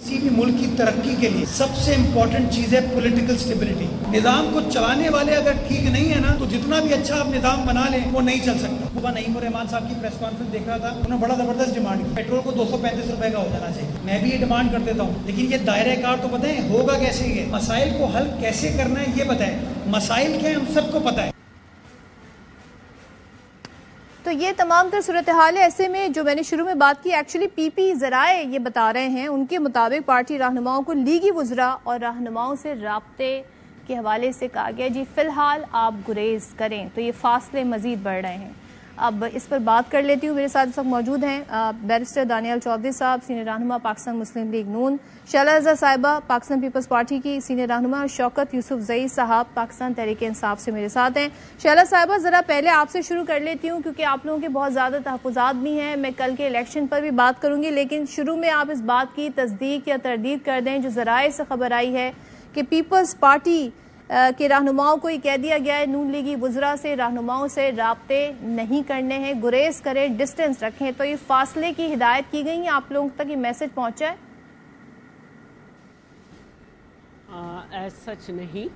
کسی بھی ملک کی ترقی کے لیے سب سے امپورٹنٹ چیز ہے پولیٹیکل سٹیبلٹی. نظام کو چلانے والے اگر ٹھیک نہیں ہے نا تو جتنا بھی اچھا آپ نظام بنا لیں وہ نہیں چل سکتا. صبح نعیم الرحمان صاحب کی پریس کانفرنس دیکھ رہا تھا, انہوں نے بڑا زبردست ڈیمانڈ کی, پیٹرول کو 235 روپے کا ہو جانا چاہیے. میں بھی یہ ڈیمانڈ کر دیتا ہوں, لیکن یہ دائرہ کار تو بتائیں ہوگا کیسے, یہ مسائل کو حل کیسے کرنا ہے یہ بتائیں. مسائل کیا ہیں ہم سب کو پتہ ہے. تو یہ تمام تر صورتحال ہے. ایسے میں جو میں نے شروع میں بات کی, ایکچولی پی پی ذرائع یہ بتا رہے ہیں, ان کے مطابق پارٹی رہنماؤں کو لیگی وزراء اور رہنماؤں سے رابطے کے حوالے سے کہا گیا جی فی الحال آپ گریز کریں. تو یہ فاصلے مزید بڑھ رہے ہیں. اب اس پر بات کر لیتی ہوں. میرے ساتھ اس وقت موجود ہیں بیرسٹر دانیال چودھری صاحب, سینئر رہنما پاکستان مسلم لیگ نون, شعلہ رضا صاحبہ پاکستان پیپلز پارٹی کی سینئر رہنما, اور شوکت یوسف زئی صاحب پاکستان تحریک انصاف سے میرے ساتھ ہیں. شعلہ صاحبہ ذرا پہلے آپ سے شروع کر لیتی ہوں کیونکہ آپ لوگوں کے بہت زیادہ تحفظات بھی ہیں. میں کل کے الیکشن پر بھی بات کروں گی, لیکن شروع میں آپ اس بات کی تصدیق یا تردید کر دیں جو ذرائع سے خبر آئی ہے کہ پیپلز پارٹی کہ رہنماؤں کو یہ کہہ دیا گیا ہے نون لیگی وزراء سے رہنماؤں سے رابطے نہیں کرنے ہیں, گریز کریں, ڈسٹنس رکھیں. تو یہ فاصلے کی ہدایت کی گئی ہے, آپ لوگوں تک یہ میسج پہنچا ہے؟ ایز سچ نہیں,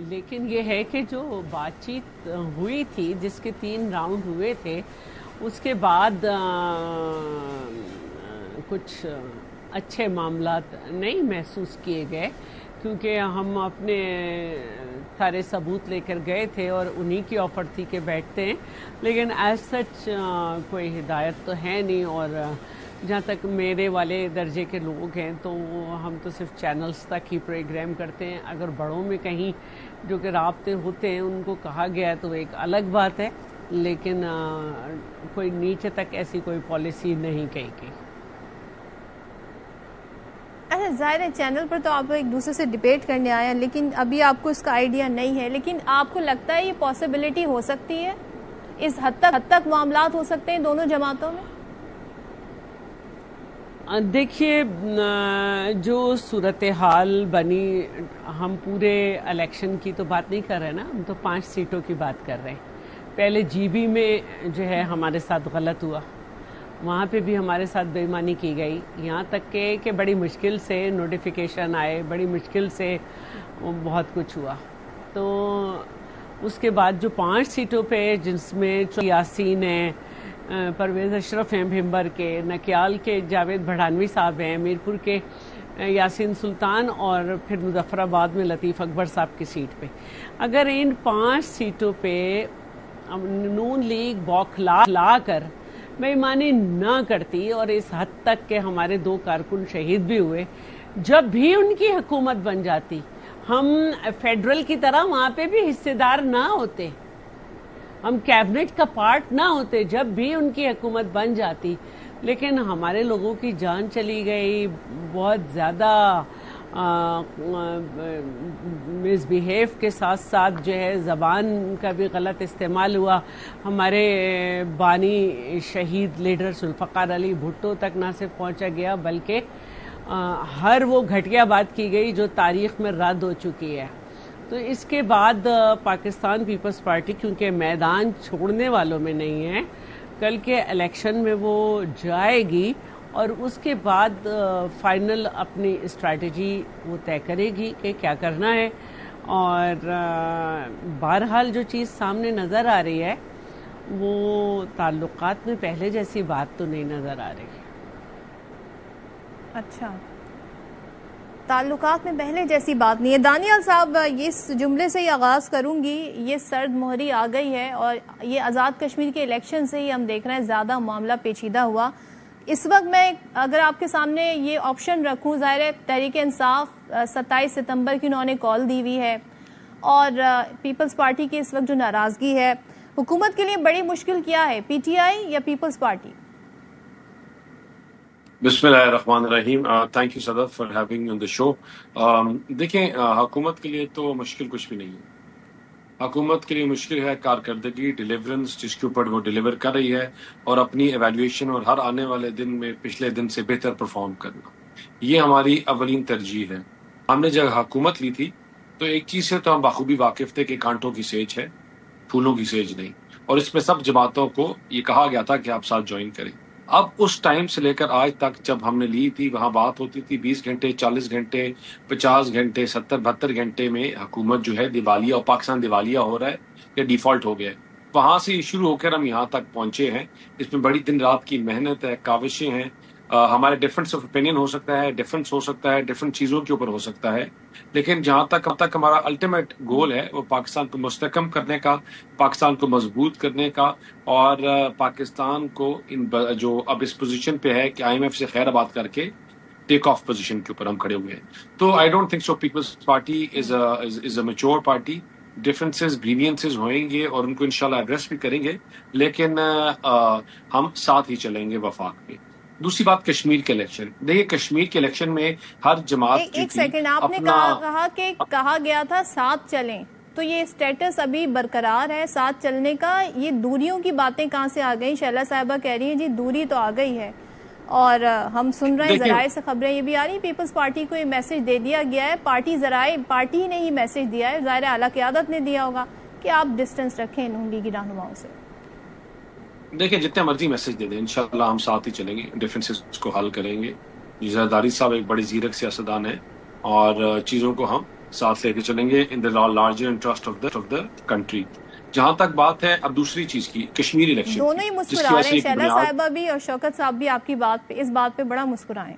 لیکن یہ ہے کہ جو بات چیت ہوئی تھی جس کے 3 راؤنڈ ہوئے تھے, اس کے بعد کچھ اچھے معاملات نہیں محسوس کیے گئے, کیونکہ ہم اپنے سارے ثبوت لے کر گئے تھے اور انہی کی آفر تھی کہ بیٹھتے ہیں, لیکن ایز سچ کوئی ہدایت تو ہے نہیں. اور جہاں تک میرے والے درجے کے لوگ ہیں تو ہم تو صرف چینلز تک ہی پروگرام کرتے ہیں. اگر بڑوں میں کہیں جو کہ رابطے ہوتے ہیں ان کو کہا گیا ہے تو ایک الگ بات ہے, لیکن کوئی نیچے تک ایسی کوئی پالیسی نہیں کہی گئی. اچھا, ظاہر ہے چینل پر تو آپ ایک دوسرے سے ڈیبیٹ کرنے آئے ہیں, لیکن ابھی آپ کو اس کا آئیڈیا نہیں ہے, لیکن آپ کو لگتا ہے یہ پاسبلٹی ہو سکتی ہے, اس حد تک معاملات ہو سکتے ہیں دونوں جماعتوں میں؟ دیکھیے, جو صورتحال بنی, ہم پورے الیکشن کی تو بات نہیں کر رہے نا, ہم تو 5 سیٹوں کی بات کر رہے ہیں. پہلے جی بی میں جو ہے ہمارے ساتھ غلط ہوا, وہاں پہ بھی ہمارے ساتھ بے ایمانی کی گئی, یہاں تک کہ بڑی مشکل سے نوٹیفیکیشن آئے, بڑی مشکل سے بہت کچھ ہوا. تو اس کے بعد جو 5 سیٹوں پہ جس میں یاسین ہیں, پرویز اشرف ہیں بھمبر کے, نکیال کے جاوید بڑھانوی صاحب ہیں, میرپور کے یاسین سلطان, اور پھر مظفر آباد میں لطیف اکبر صاحب کی سیٹ پہ, اگر ان 5 سیٹوں پہ نون لیگ بوکھلا کر بے ایمانی نہ کرتی اور اس حد تک کہ ہمارے 2 کارکن شہید بھی ہوئے, جب بھی ان کی حکومت بن جاتی, ہم فیڈرل کی طرح وہاں پہ بھی حصے دار نہ ہوتے, ہم کیبنٹ کا پارٹ نہ ہوتے جب بھی ان کی حکومت بن جاتی. لیکن ہمارے لوگوں کی جان چلی گئی, بہت زیادہ مس بیہیو کے ساتھ ساتھ جو ہے زبان کا بھی غلط استعمال ہوا. ہمارے بانی شہید لیڈر ذوالفقار علی بھٹو تک نہ صرف پہنچا گیا بلکہ ہر وہ گھٹیا بات کی گئی جو تاریخ میں رد ہو چکی ہے. تو اس کے بعد پاکستان پیپلز پارٹی کیونکہ میدان چھوڑنے والوں میں نہیں ہے, کل کے الیکشن میں وہ جائے گی اور اس کے بعد فائنل اپنی اسٹریٹجی وہ طے کرے گی کہ کیا کرنا ہے. اور بہرحال جو چیز سامنے نظر آ رہی ہے وہ تعلقات میں پہلے جیسی بات تو نہیں نظر آ رہی. اچھا, تعلقات میں پہلے جیسی بات نہیں ہے. دانیال صاحب, اس جملے سے ہی آغاز کروں گی. یہ سرد مہری آ گئی ہے اور یہ آزاد کشمیر کے الیکشن سے ہی ہم دیکھ رہے ہیں زیادہ معاملہ پیچیدہ ہوا. اس وقت میں اگر آپ کے سامنے یہ آپشن رکھوں, ظاہر ہے تحریک انصاف 27 ستمبر کی انہوں نے کال دی ہوئی ہے, اور پیپلز پارٹی کی اس وقت جو ناراضگی ہے, حکومت کے لیے بڑی مشکل کیا ہے, پی ٹی آئی یا پیپلز پارٹی؟ بسم اللہ الرحمن الرحیم. Thank you Sadaf for having on the show. دیکھیں, حکومت کے لیے تو مشکل کچھ بھی نہیں ہے. حکومت کے لیے مشکل ہے کارکردگی, ڈیلیورنس جس کے اوپر وہ ڈیلیور کر رہی ہے, اور اپنی ایویلیویشن اور ہر آنے والے دن میں پچھلے دن سے بہتر پرفارم کرنا. یہ ہماری اولین ترجیح ہے. ہم نے جب حکومت لی تھی تو ایک چیز سے تو ہم بخوبی واقف تھے کہ کانٹوں کی سیج ہے, پھولوں کی سیج نہیں, اور اس میں سب جماعتوں کو یہ کہا گیا تھا کہ آپ ساتھ جوائن کریں. اب اس ٹائم سے لے کر آج تک جب ہم نے لی تھی وہاں بات ہوتی تھی 20 گھنٹے 40 گھنٹے 50 گھنٹے 70-72 گھنٹے میں حکومت جو ہے دیوالیہ اور پاکستان دیوالیہ ہو رہا ہے یا ڈیفالٹ ہو گیا ہے. وہاں سے شروع ہو کر ہم یہاں تک پہنچے ہیں. اس میں بڑی دن رات کی محنت ہے, کاوشیں ہیں, ہمارے ڈفرینس آف اوپینین ہو سکتا ہے, ڈفرینس ہو سکتا ہے, ڈفرینٹ چیزوں کے اوپر ہو سکتا ہے, لیکن جہاں تک ہمارا الٹیمیٹ گول ہے وہ پاکستان کو مستحکم کرنے کا, پاکستان کو مضبوط کرنے کا, اور پاکستان کو جو اب اس پوزیشن پہ ہے کہ IMF سے خیر آباد کر کے ٹیک آف پوزیشن کے اوپر ہم کھڑے ہوئے ہیں. تو I don't think so Peoples Party is a mature party. Differences grievances ہوئیں گے اور ان کو انشاءاللہ ایڈریس بھی کریں گے, لیکن ہم ساتھ ہی چلیں گے وفاق پہ. دوسری بات کشمیر کے الیکشن. دیکھیے کشمیر کے الیکشن میں ہر جماعت ایک سیکنڈ, آپ نے کہا کہ کہا گیا تھا ساتھ چلیں, تو یہ اسٹیٹس ابھی برقرار ہے ساتھ چلنے کا؟ یہ دوریوں کی باتیں کہاں سے آ گئیں؟ شیلا صاحبہ کہہ رہی ہیں جی دوری تو آ گئی ہے, اور ہم سن رہے ہیں ذرائع سے خبریں یہ بھی آ رہی ہیں پیپلز پارٹی کو یہ میسج دے دیا گیا ہے. پارٹی نے ہی میسج دیا ہے, ظاہر اعلیٰ قیادت نے دیا ہوگا کہ آپ ڈسٹنس رکھیں نون لیگی رہنماؤں سے. دیکھیں جتنے مرضی میسج دے دیں انشاءاللہ ہم ساتھ ہی چلیں گے, ڈفرینسز کو حل کریں گے. زرداری صاحب ایک بڑے زیرک سیاستدان ہیں اور چیزوں کو ہم ساتھ لے کے چلیں گے in the larger interest of the country. جہاں تک بات ہے اب دوسری چیز کی کشمیر الیکشن, دونوں ہی مسکرا رہے ہیں, شیلا صاحبہ بھی اور شوکت صاحب بھی آپ کی بات پہ اس بات پہ بڑا مسکرائے.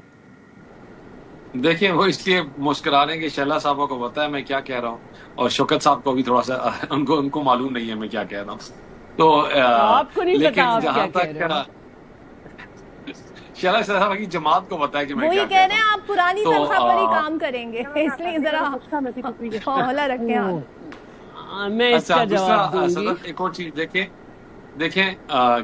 دیکھیں وہ اس لیے مسکرا رہے ہیں کہ شیلا صاحبہ کو پتا ہے میں کیا کہہ رہا ہوں, اور شوکت صاحب کو بھی تھوڑا سا ان کو معلوم نہیں ہے میں کیا کہہ رہا ہوں. تو آپ کو نہیں پتا لیکن آپ جہاں کیا کہہ رہے ہو. شیلا صاحبہ کی جماعت کو پتا ہے کہ میں وہ کیا یہ کہہ رہے ہیں آپ پرانی تنخواہ پر ہی کام کریں گے, اس لیے ذرا حوصلہ رکھیں آپ. میں اس کا جواب دوں گی. صدر ایک اور چیز دیکھیں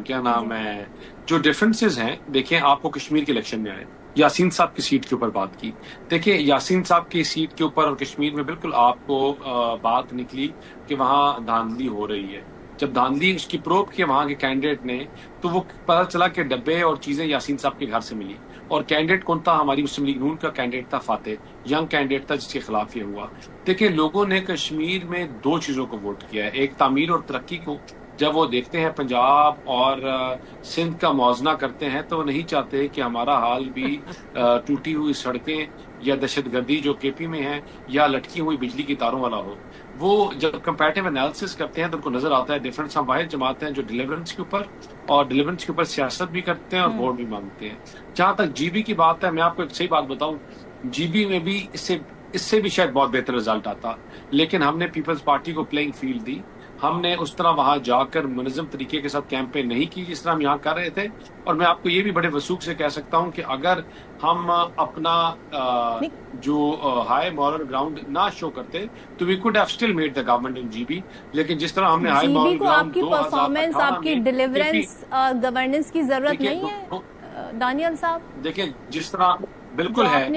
کیا نام ہے, جو ڈفرینسز ہیں دیکھیں آپ کو کشمیر کے الیکشن میں آئے, یاسین صاحب کی سیٹ کے اوپر بات کی. دیکھیں یاسین صاحب کی سیٹ کے اوپر اور کشمیر میں بالکل آپ کو بات نکلی کہ وہاں دھاندلی ہو رہی ہے. جب دھاندلی اس کی پروب کی وہاں کے کینڈیڈیٹ نے, تو وہ پتہ چلا کہ ڈبے اور چیزیں یاسین صاحب کے گھر سے ملی, اور کینڈیڈیٹ کون تھا؟ ہماری مسلم لیگ نون کا کینڈیڈیٹ تھا فاتح, ینگ کینڈیڈیٹ تھا جس کے خلاف یہ ہوا. دیکھیں لوگوں نے کشمیر میں دو چیزوں کو ووٹ کیا ہے, ایک تعمیر اور ترقی کو. جب وہ دیکھتے ہیں پنجاب اور سندھ کا موازنہ کرتے ہیں تو وہ نہیں چاہتے کہ ہمارا حال بھی ٹوٹی ہوئی سڑکیں یا دہشت گردی جو KP میں ہے یا لٹکی ہوئی بجلی کی تاروں والا ہو. وہ جب کمپیریٹیو انالیسس کرتے ہیں تو ان کو نظر آتا ہے ڈفرینس. ہم واحد جماعت ہیں جو ڈیلیورنس کے اوپر سیاست بھی کرتے ہیں اور ووٹ بھی مانگتے ہیں. جہاں تک GB کی بات ہے, میں آپ کو ایک صحیح بات بتاؤں, GB میں بھی اس سے بھی شاید بہت بہتر رزلٹ آتا, لیکن ہم نے پیپلز پارٹی کو پلینگ فیلڈ دی. ہم نے اس طرح وہاں جا کر منظم طریقے کے ساتھ کیمپین نہیں کی جس طرح ہم یہاں کر رہے تھے. اور میں آپ کو یہ بھی بڑے وثوق سے کہہ سکتا ہوں کہ اگر ہم اپنا جو ہائی مورل گراؤنڈ نہ شو کرتے تو we could have still made the government in GB. لیکن جس طرح ہم نے ہائی مورل کو آپ کی پرفارمنس, آپ کی ڈیلیورنس, گورننس کی ضرورت نہیں ہے دانیال صاحب. دیکھیں جس طرح بالکل ہے,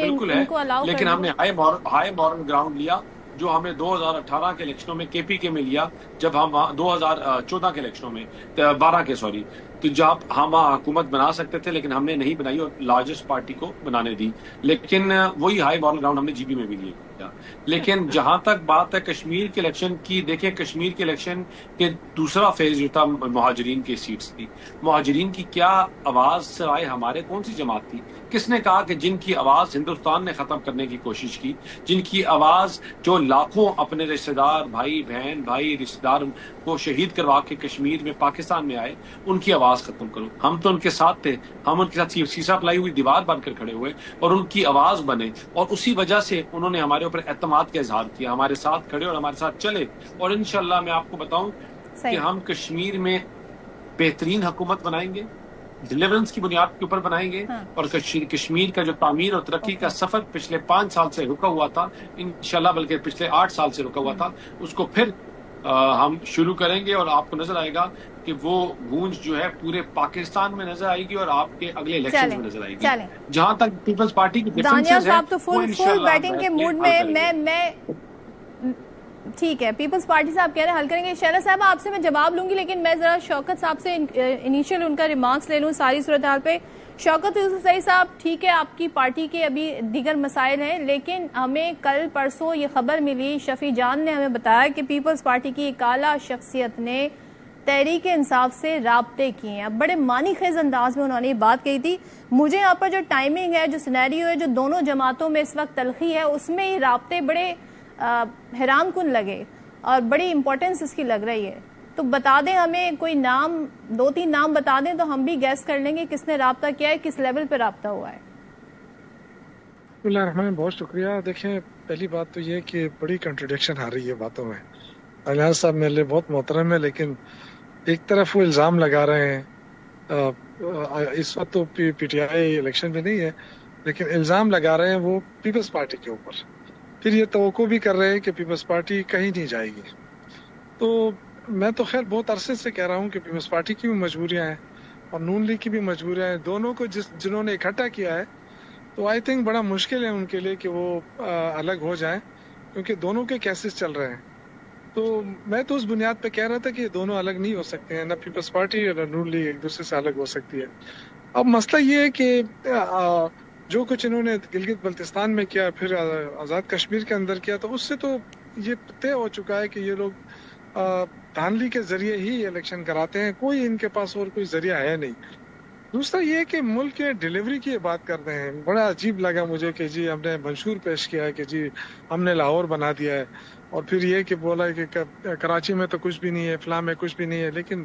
لیکن ہم نے ہائی مورل گراؤنڈ لیا جو ہمیں 2018 کے الیکشنوں میں KP کے میں لیا, جب ہم 2014 کے الیکشنوں میں 12 کے سوری, تو جب ہم حکومت بنا سکتے تھے لیکن ہم نے نہیں بنائی اور لارجسٹ پارٹی کو بنانے دی. لیکن وہی ہائی مورل گراؤنڈ ہم نے GB میں بھی لیا. لیکن جہاں تک بات ہے کشمیر کے الیکشن کی, دیکھیں کشمیر کے الیکشن کے دوسرا فیز جو تھا مہاجرین کی سیٹس تھی. مہاجرین کی کیا آواز سوائے ہمارے کون سی جماعت تھی؟ کس نے کہا کہ جن کی آواز ہندوستان نے ختم کرنے کی کوشش کی, جن کی آواز جو لاکھوں اپنے رشتہ دار بھائی بہن رشتہ دار کو شہید کروا کے کشمیر میں پاکستان میں آئے, ان کی آواز ختم کرو. ہم تو ان کے ساتھ تھے, ہم ان کے ساتھ سیسا پلائی ہوئی دیوار بن کر کھڑے ہوئے اور ان کی آواز بنے, اور اسی وجہ سے انہوں نے ہمارے اوپر اعتماد کا اظہار کیا, ہمارے ساتھ کھڑے اور ہمارے ساتھ چلے. اور انشاءاللہ میں آپ کو بتاؤں کہ ہم کشمیر میں بہترین حکومت بنائیں گے, ڈیلیورنس کی بنیاد کے اوپر بنائیں گے, اور کشمیر کا جو تعمیر اور ترقی کا سفر پچھلے 5 سال سے رکا ہوا تھا, انشاءاللہ بلکہ پچھلے 8 سال سے رکا ہوا تھا, اس کو پھر ہم شروع کریں گے. اور آپ کو نظر آئے گا کہ وہ گونج جو ہے پورے پاکستان میں نظر آئے گی اور آپ کے اگلے الیکشن میں نظر آئے گی. جہاں تک پیپلز پارٹی کی دانیال صاحب تو فل بیٹنگ کے موڈ میں ٹھیک ہے, پیپلز پارٹی سے آپ کہہ رہے ہیں حل کریں گے. شیلا صاحب آپ سے میں جواب لوں گی, لیکن میں ذرا شوکت صاحب سے انیشیل ان کا ریمارکس لے لوں صاری صورتحال پہ. شوکت یوسف صاحب, ٹھیک ہے آپ کی پارٹی کے ابھی دیگر مسائل ہیں, لیکن ہمیں کل پرسوں یہ خبر ملی, شفیع جان نے ہمیں بتایا کہ پیپلز پارٹی کی ایک اعلیٰ شخصیت نے تحریک انصاف سے رابطے کیے ہیں. اب بڑے معنی خیز انداز میں انہوں نے یہ بات کہی تھی. مجھے یہاں پر جو ٹائمنگ ہے, جو سینیریو ہے, جو دونوں جماعتوں میں اس وقت تلخی ہے, اس میں یہ رابطے بڑے حیران کن لگے اور بڑی امپورٹنس اس کی لگ رہی ہے. تو بتا دیں ہمیں کوئی نام, 2-3 نام بتا دیں تو ہم بھی گیس کر لیں گے کس نے رابطہ کیا ہے, کس لیول پہ رابطہ ہوا ہے. بسم اللہ الرحمن الرحیم. بہت شکریہ. دیکھیں, پہلی بات تو یہ کہ بڑی کنٹرڈکشن آ رہی ہے باتوں میں. الیاس صاحب میرے لیے بہت محترم ہے, لیکن ایک طرف وہ الزام لگا رہے ہیں, اس وقت تو پی ٹی آئی الیکشن میں نہیں ہے, لیکن الزام لگا رہے ہیں وہ پیپلز پارٹی کے اوپر. پھر یہ توقع بھی کر رہے ہیں کہ پیپلز پارٹی کہیں نہیں جائے گی. تو میں تو خیر بہت عرصے سے کہہ رہا ہوں کہ پیپلز پارٹی کی بھی مجبوریاں ہیں اور نون لیگ کی بھی مجبوریاں ہیں. دونوں کو جنہوں نے اکٹھا کیا ہے, تو آئی تھنک بڑا مشکل ہے ان کے لیے کہ وہ الگ ہو جائیں, کیونکہ دونوں کے کیسز چل رہے ہیں. تو میں تو اس بنیاد پہ کہہ رہا تھا کہ دونوں الگ نہیں ہو سکتے ہیں, نہ پیپلز پارٹی اور نون لیگ ایک دوسرے سے الگ ہو سکتی ہے. اب مسئلہ یہ ہے کہ جو کچھ انہوں نے گلگت بلتستان میں کیا, پھر آزاد کشمیر کے اندر کیا, تو اس سے تو یہ طے ہو چکا ہے کہ یہ لوگ دھاندلی کے ذریعے ہی الیکشن کراتے ہیں. کوئی ان کے پاس اور کوئی ذریعہ ہے نہیں. دوسرا یہ کہ ملک کے ڈیلیوری کی بات کرتے ہیں. بڑا عجیب لگا مجھے کہ جی ہم نے منشور پیش کیا ہے کہ جی ہم نے لاہور بنا دیا ہے, اور پھر یہ کہ بولا کہ کراچی میں تو کچھ بھی نہیں ہے, فلاں میں کچھ بھی نہیں ہے. لیکن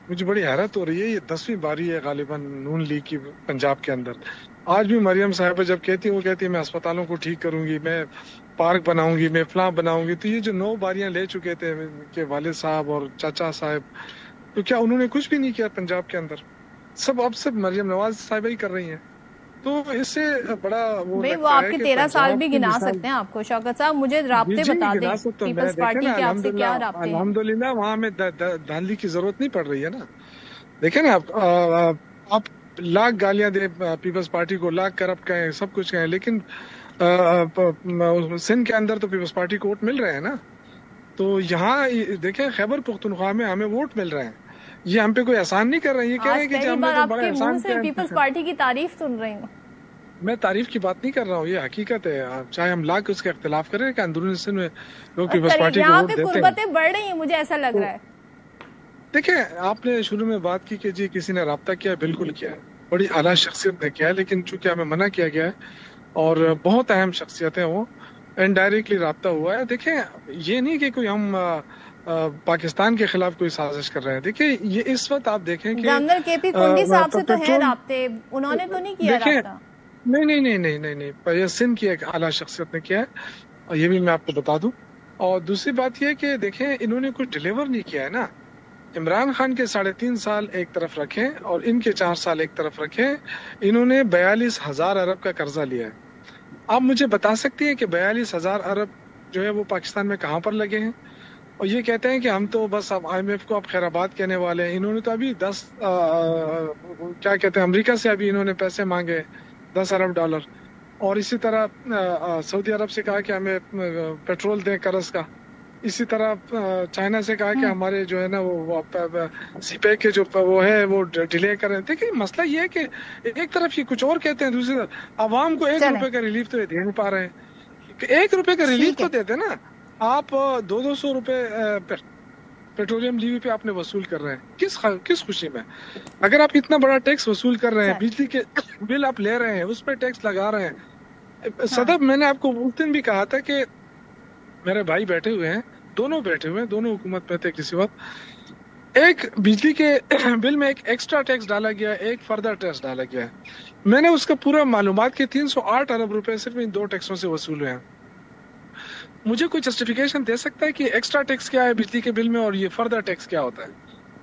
مجھے بڑی حیرت ہو رہی ہے, یہ 10ویں باری ہے غالباً نون لیگ کی پنجاب کے اندر. آج بھی مریم صاحبہ جب کہتی ہیں, وہ کہتی ہے میں اسپتالوں کو ٹھیک کروں گی, میں پارک بناؤں گی, میں فلاں بناؤں گی. تو یہ جو 9 باریاں لے چکے تھے کہ والد صاحب اور چاچا صاحب, تو کیا انہوں نے کچھ بھی نہیں کیا پنجاب کے اندر؟ اب سب مریم نواز صاحبہ ہی کر رہی ہیں. تو اس سے بڑا وہ آپ کے 13 سال بھی گنا سکتے ہیں آپ کو. شوکت صاحب مجھے رابطے بتا دیں پیپلز پارٹی کے آپ سے کیا رابطے ہیں؟ الحمدللہ وہاں میں دھاندلی کی ضرورت نہیں پڑ رہی ہے نا. دیکھیں نا, آپ لاکھ گالیاں دیں پیپلز پارٹی کو, لاکھ کرپٹ کہیں, سب کچھ کہیں, لیکن سندھ کے اندر تو پیپلز پارٹی کو ووٹ مل رہے ہیں نا. تو یہاں دیکھیں خیبر پختونخوا میں ہمیں ووٹ مل رہے ہیں. یہ ہم پہ کوئی احسان نہیں کر رہے ہیں. یہ کہہ رہے ہیں کہ ہم نے تو بڑا احسان کیا ہے. پیپلز پارٹی کی تعریف سن رہی ہوں. میں تعریف کی بات نہیں کر رہا ہوں, یہ حقیقت ہے. چاہے ہم لاکھ اس کا اختلاف کریں کہ اندرونی سندھ میں لوگ پیپلز پارٹی کو ووٹ دیتے ہیں. یہاں پہ قربتیں بڑھ رہی ہیں, مجھے ایسا لگ رہا ہے. دیکھیں, آپ نے شروع میں بات کی کہ جی کسی نے رابطہ کیا, بالکل کیا ہے, بڑی اعلیٰ شخصیت نے کیا ہے, لیکن چونکہ ہمیں منع کیا گیا ہے اور بہت اہم شخصیت ہیں, وہ انڈائریکٹلی رابطہ ہوا ہے. دیکھیں, یہ نہیں کہ کوئی ہم پاکستان کے خلاف کوئی سازش کر رہے ہیں. دیکھیں, یہ اس وقت آپ دیکھیں کہ گورنر کے پی کنڈی صاحب سے تو ہے رابطے, انہوں نے تو نہیں کیا رابطہ. نہیں, یہ سندھ کی ایک اعلیٰ شخصیت نے کیا ہے, اور یہ بھی میں آپ کو بتا دوں. اور دوسری بات یہ کہ دیکھیں, انہوں نے کچھ ڈیلیور نہیں کیا ہے نا. عمران خان کے 3.5 سال ایک طرف رکھیں اور ان کے 4 سال ایک طرف رکھیں. انہوں نے 42,000 ارب کا قرضہ لیا ہے. آپ مجھے بتا سکتی ہیں کہ 42,000 ارب جو ہے وہ پاکستان میں کہاں پر لگے ہیں؟ اور یہ کہتے ہیں کہ ہم تو بس اب IMF کو اب خیر آباد کہنے والے ہیں. انہوں نے تو ابھی کیا کہتے ہیں, امریکہ سے ابھی انہوں نے پیسے مانگے $10 ارب, اور اسی طرح سعودی عرب سے کہا کہ ہمیں پیٹرول دیں قرض کا. اسی طرح چائنا سے کہا کہ ہمارے جو ہے نا وہ سی پیک کے جو وہ ہے وہ ڈیلے کریں. دیکھیں, مسئلہ یہ ہے کہ ایک طرف یہ کچھ اور کہتے ہیں, دوسری طرف عوام کو 1 روپے کا ریلیف تو دے نہیں پا رہے ہیں. 1 روپے کا ریلیف تو دیتے نا. آپ 200 روپے پیٹرولیم لیوی پہ آپ نے وصول کر رہے ہیں, کس خوشی میں؟ اگر آپ اتنا بڑا ٹیکس وصول کر رہے ہیں, بجلی کے بل آپ لے رہے ہیں, اس پہ ٹیکس لگا رہے ہیں. صدف, میں نے آپ کو اس دن بھی کہا تھا کہ میرے بھائی بیٹھے ہوئے ہیں, دونوں بیٹھے ہوئے ہیں, دونوں حکومت میں تھے کسی وقت. ایک بجلی کے بل میں ایک ایکسٹرا ٹیکس ڈالا گیا, ایک فردر ٹیکس ڈالا گیا. میں نے اس کا پورا معلومات کی, 308 ارب روپے صرف ان 2 ٹیکسوں سے وصول ہوئے ہیں. مجھے کوئی جسٹیفیکیشن دے سکتا ہے کہ ایکسٹرا ٹیکس کیا ہے بجلی کے بل میں اور یہ فردر ٹیکس کیا ہوتا ہے؟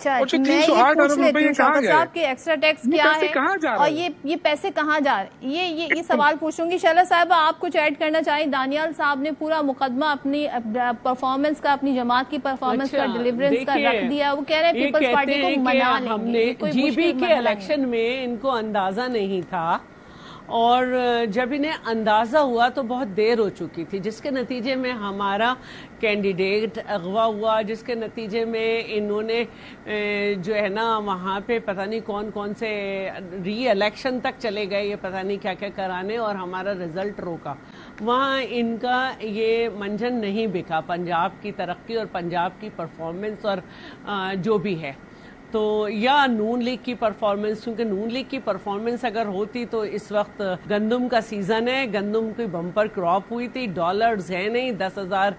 اور جو 308 ارب روپے کہاں گئے, کہ ایکسٹرا ٹیکس کیا ہے اور یہ پیسے کہاں جا رہے ہیں, یہ سوال پوچھوں گی. شیلا صاحب, آپ کچھ ایڈ کرنا چاہیں؟ دانیال صاحب نے پورا مقدمہ اپنی پرفارمنس کا, اپنی جماعت کی پرفارمنس کا, ڈیلیورنس کا رکھ دیا. وہ کہہ رہے ہیں پیپلز پارٹی کو منا لیں گے. جی بی کے الیکشن میں ان کو اندازہ نہیں تھا, اور جب انہیں اندازہ ہوا تو بہت دیر ہو چکی تھی, جس کے نتیجے میں ہمارا کینڈیڈیٹ اغوا ہوا, جس کے نتیجے میں انہوں نے جو ہے نا وہاں پہ پتہ نہیں کون سے ری الیکشن تک چلے گئے, یہ پتہ نہیں کیا کیا کرانے, اور ہمارا رزلٹ روکا. وہاں ان کا یہ منجن نہیں بکا، پنجاب کی ترقی اور پنجاب کی پرفارمنس اور جو بھی ہے تو، یا نون لیگ کی پرفارمنس، کیونکہ نون لیگ کی پرفارمنس اگر ہوتی تو اس وقت گندم کا سیزن ہے، گندم کی بمپر کراپ ہوئی تھی، ڈالرز ہیں نہیں، 10,000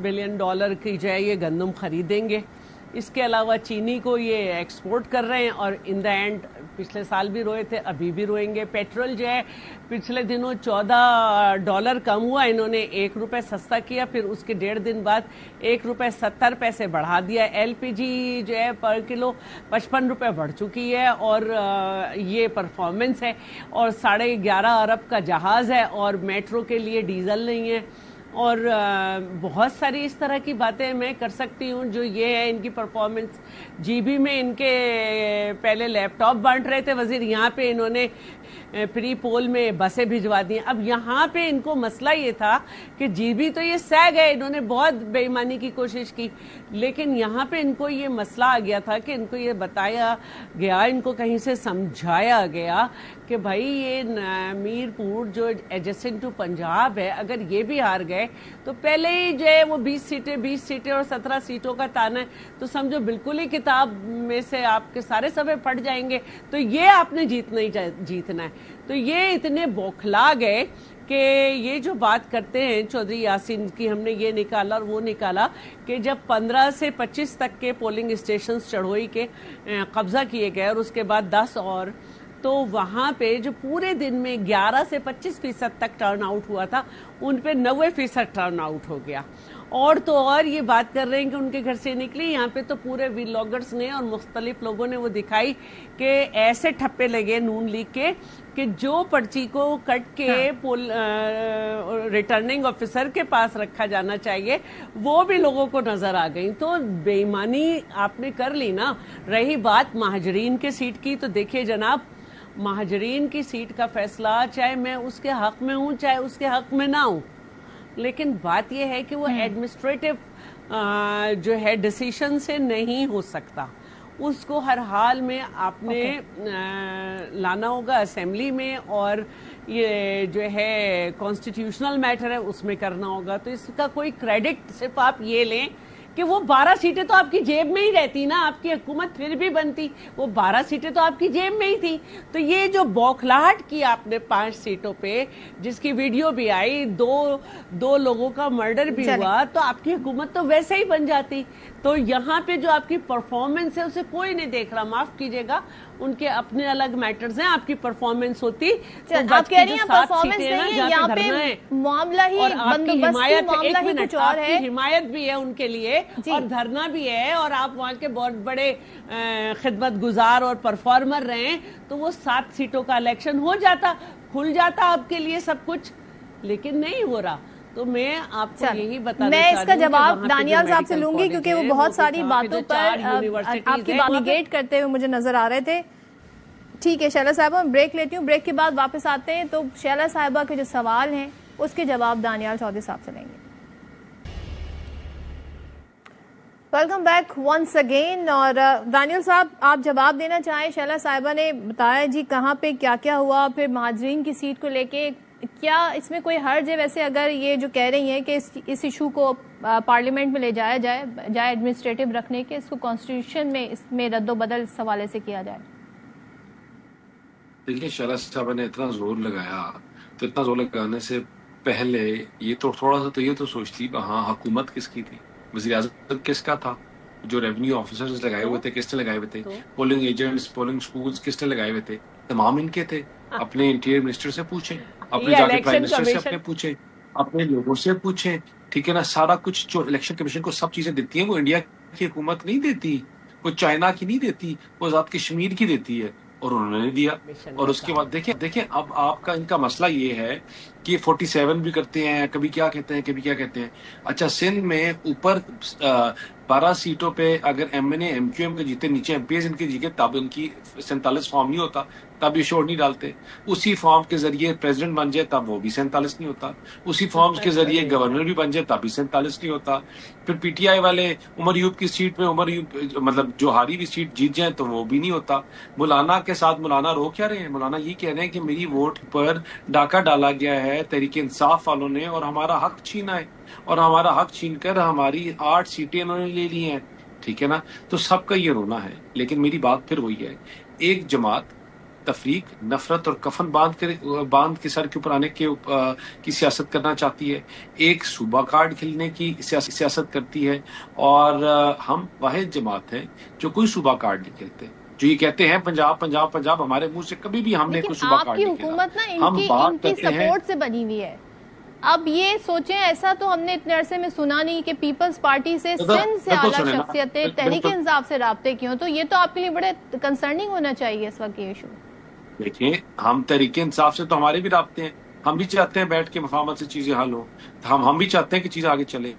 بلین ڈالر کی جو ہے یہ گندم خریدیں گے. اس کے علاوہ چینی کو یہ ایکسپورٹ کر رہے ہیں اور ان دا اینڈ پچھلے سال بھی روئے تھے، ابھی بھی روئیں گے. پیٹرول جو ہے پچھلے دنوں $14 کم ہوا، انہوں نے $1 سستا کیا، پھر اس کے 1.5 دن بعد $1.70 بڑھا دیا. ایل پی جی جو ہے پر کلو $55 بڑھ چکی ہے اور یہ پرفارمنس ہے. اور 11.5 ارب کا جہاز ہے اور میٹرو کے لیے ڈیزل نہیں ہے اور بہت ساری اس طرح کی باتیں میں کر سکتی ہوں جو یہ ہے ان کی پرفارمنس. جی بی میں ان کے پہلے لیپ ٹاپ بانٹ رہے تھے وزیر، یہاں پہ انہوں نے پری پول میں بسیں بھجوا دی. اب یہاں پہ ان کو مسئلہ یہ تھا کہ جی بی تو یہ سہ گئے، انہوں نے بہت بے ایمانی کی کوشش کی، لیکن یہاں پہ ان کو یہ مسئلہ آ گیا تھا کہ ان کو یہ بتایا گیا، ان کو کہیں سے سمجھایا گیا کہ بھائی یہ میر پور جو ایڈجسٹنٹ ٹو پنجاب ہے، اگر یہ بھی ہار گئے تو پہلے ہی جو ہے وہ 20 سیٹیں اور 17 سیٹوں کا تانا ہے، تو سمجھو بالکل ہی کتاب میں سے آپ کے سارے صفحے پھٹ جائیں گے، تو یہ آپ نے جیتنا ہے. تو یہ اتنے بوکھلا گئے کہ یہ جو بات کرتے ہیں چودھری یاسین کی، ہم نے یہ نکالا اور وہ نکالا کہ جب 15 سے 25 تک کے پولنگ اسٹیشنز چڑھوئی کے قبضہ کیے گئے اور اس کے بعد 10 اور، تو وہاں پہ جو پورے دن میں 11 سے 25% تک ٹرن آؤٹ ہوا تھا، ان پہ 90% ٹرن آؤٹ ہو گیا. اور تو اور یہ بات کر رہے ہیں کہ ان کے گھر سے نکلی، یہاں پہ تو پورے ویلاگرز نے اور مختلف لوگوں نے وہ دکھائی کہ ایسے ٹھپے لگے نون لیگ کے کہ جو پرچی کو کٹ کے ریٹرننگ آفیسر کے پاس رکھا جانا چاہیے وہ بھی لوگوں کو نظر آ گئی. تو بے ایمانی آپ نے کر لی نا. رہی بات مہاجرین کے سیٹ کی، تو دیکھیے جناب، مہاجرین کی سیٹ کا فیصلہ چاہے میں اس کے حق میں ہوں چاہے اس کے حق میں نہ ہوں، لیکن بات یہ ہے کہ وہ ایڈمنسٹریٹو جو ہے ڈیسیشن سے نہیں ہو سکتا، اس کو ہر حال میں آپ نے لانا ہوگا اسمبلی میں، اور یہ جو ہے کانسٹیٹیوشنل میٹر ہے اس میں کرنا ہوگا. تو اس کا کوئی کریڈٹ صرف آپ یہ لیں کہ وہ 12 سیٹیں تو آپ کی جیب میں ہی رہتی نا، آپ کی حکومت پھر بھی بنتی، وہ 12 سیٹیں تو آپ کی جیب میں ہی تھی. تو یہ جو بوکھلاہٹ کی آپ نے 5 سیٹوں پہ، جس کی ویڈیو بھی آئی، دو لوگوں کا مرڈر بھی ہوا، تو آپ کی حکومت تو ویسے ہی بن جاتی. تو یہاں پہ جو آپ کی پرفارمنس ہے اسے کوئی نہیں دیکھ رہا، معاف کیجیے گا، ان کے اپنے الگ میٹرز ہیں. آپ کی پرفارمنس ہوتی آپ کہہ رہی ہیں پرفارمنس نہیں ہے، یہاں پہ معاملہ ہی بندوبستی معاملہ ہی کچھ اور ہے. حمایت بھی ہے ان کے لیے اور دھرنا بھی ہے، اور آپ وہاں کے بہت بڑے خدمت گزار اور پرفارمر رہے ہیں، تو وہ 7 سیٹوں کا الیکشن ہو جاتا، کھل جاتا آپ کے لیے سب کچھ، لیکن نہیں ہو رہا. تو میں آپ کو یہی بتانا میں اس کا جواب دانیال صاحب سے لوں گی کیونکہ وہ بہت ساری باتوں پر آپ کی بات نیگیٹ کرتے ہوئے مجھے نظر آ رہے تھے. ٹھیک ہے شیلا صاحبہ، میں بریک لیتی ہوں، بریک کے بعد واپس آتے ہیں. تو شیلا صاحبہ کے جو سوال ہیں اس کے جواب دانیال چودھری صاحب سے لیں گے. Welcome back once again. اور دانیال صاحب آپ جواب دینا چاہیں، شیلا صاحبہ نے بتایا جی کہاں پہ کیا کیا ہوا، پھر مہاجرین کی سیٹ کو لے کے کیا اس میں کوئی حرج ہے؟ ویسے اگر یہ جو کہہ رہی ہیں کہ اس ایشو کو پارلیمنٹ میں لے جایا جائے ایڈمنسٹریٹو رکھنے کے، اس کو کانسٹیٹیوشن میں اس میں رد و بدل اس حوالے سے کیا جائے. دیکھیے شیلا صاحبہ نے اتنا زور لگایا، تو اتنا زور لگانے سے پہلے یہ تو تھوڑا سا تو یہ تو سوچتی ہاں حکومت کس کی تھی، وزیر اعظم کس کا تھا، جو ریونیو آفیسرز لگائے ہوئے تھے کس نے لگائے ہوئے تھے، پولنگ ایجنٹس پولنگ سکولز کس نے لگائے ہوئے تھے، تمام ان کے تھے. اپنے انٹیریئر منسٹر سے پوچھیں، اپنے جا کے پرائم منسٹر سے اپنے پوچھیں، اپنے لوگوں سے پوچھیں، ٹھیک ہے نا. سارا کچھ جو الیکشن کمیشن کو سب چیزیں دیتی ہیں وہ انڈیا کی حکومت نہیں دیتی، وہ چائنا کی نہیں دیتی، وہ آزاد کشمیر کی دیتی ہے، اور انہوں نے دیا. اور اس کے بعد دیکھیں اب آپ کا ان کا مسئلہ یہ ہے کہ 47 بھی کرتے ہیں, کبھی کیا کہتے ہیں, کبھی کیا کہتے ہیں. اچھا, سندھ میں اوپر 12 سیٹوں پہ اگر M N A M Q M کے جیتے, نیچے ایم پی ایز ان کے جیتے, تب ان کی 47 فارم نہیں ہوتا, تب یہ شور نہیں ڈالتے. اسی فارم کے ذریعے پریزیڈنٹ بن جائے تب وہ بھی 47 نہیں ہوتا. اسی فارمز کے ذریعے گورنر بھی بن جائے تب بھی 47 نہیں ہوتا. پھر پی ٹی آئی والے عمر ایوب کی سیٹ میں عمر ایوب مطلب جو ہاری ہوئی سیٹ جیت جائیں تو وہ بھی نہیں ہوتا. مولانا کے ساتھ مولانا رو کیا رہے ہیں؟ مولانا یہ کہہ رہے ہیں کہ میری ووٹ پر ڈاکہ ڈالا گیا ہے تحریک انصاف والوں نے اور ہمارا حق چھینا ہے, اور ہمارا حق چھین کر ہماری 8 سیٹیں انہوں نے لے لی ہیں. ٹھیک ہے نا, تو سب کا یہ رونا ہے. لیکن میری بات پھر وہی ہے, ایک جماعت تفریق, نفرت اور کفن باندھ کے سر کے اوپر آنے کی سیاست کرنا چاہتی ہے, ایک صوبہ کارڈ کھلنے کی سیاست کرتی ہے, اور ہم واحد جماعت ہے جو کوئی صوبہ کارڈ نہیں کہتے, جو یہ کہتے ہیں پنجاب پنجاب پنجاب. ہمارے منہ سے کبھی بھی ہم نے کوئی صوبہ کارڈ نہیں کہا. حکومت نا ان کی سپورٹ سے بنی ہوئی ہے. اب یہ سوچیں, ایسا تو ہم نے اتنے عرصے میں سنا نہیں کہ پیپلز پارٹی سے سندھ سے اعلیٰ شخصیتیں تحریک انصاف سے رابطے کی ہوں, تو یہ تو آپ کے لیے بڑے کنسرننگ ہونا چاہیے اس وقت یہ ایشو. دیکھیں, ہم تحریک انصاف سے تو ہمارے بھی رابطے ہیں, ہم بھی چاہتے ہیں بیٹھ کے مفاہمت سے چیزیں حل ہوں, ہم بھی چاہتے ہیں کہ چیزیں آگے چلیں,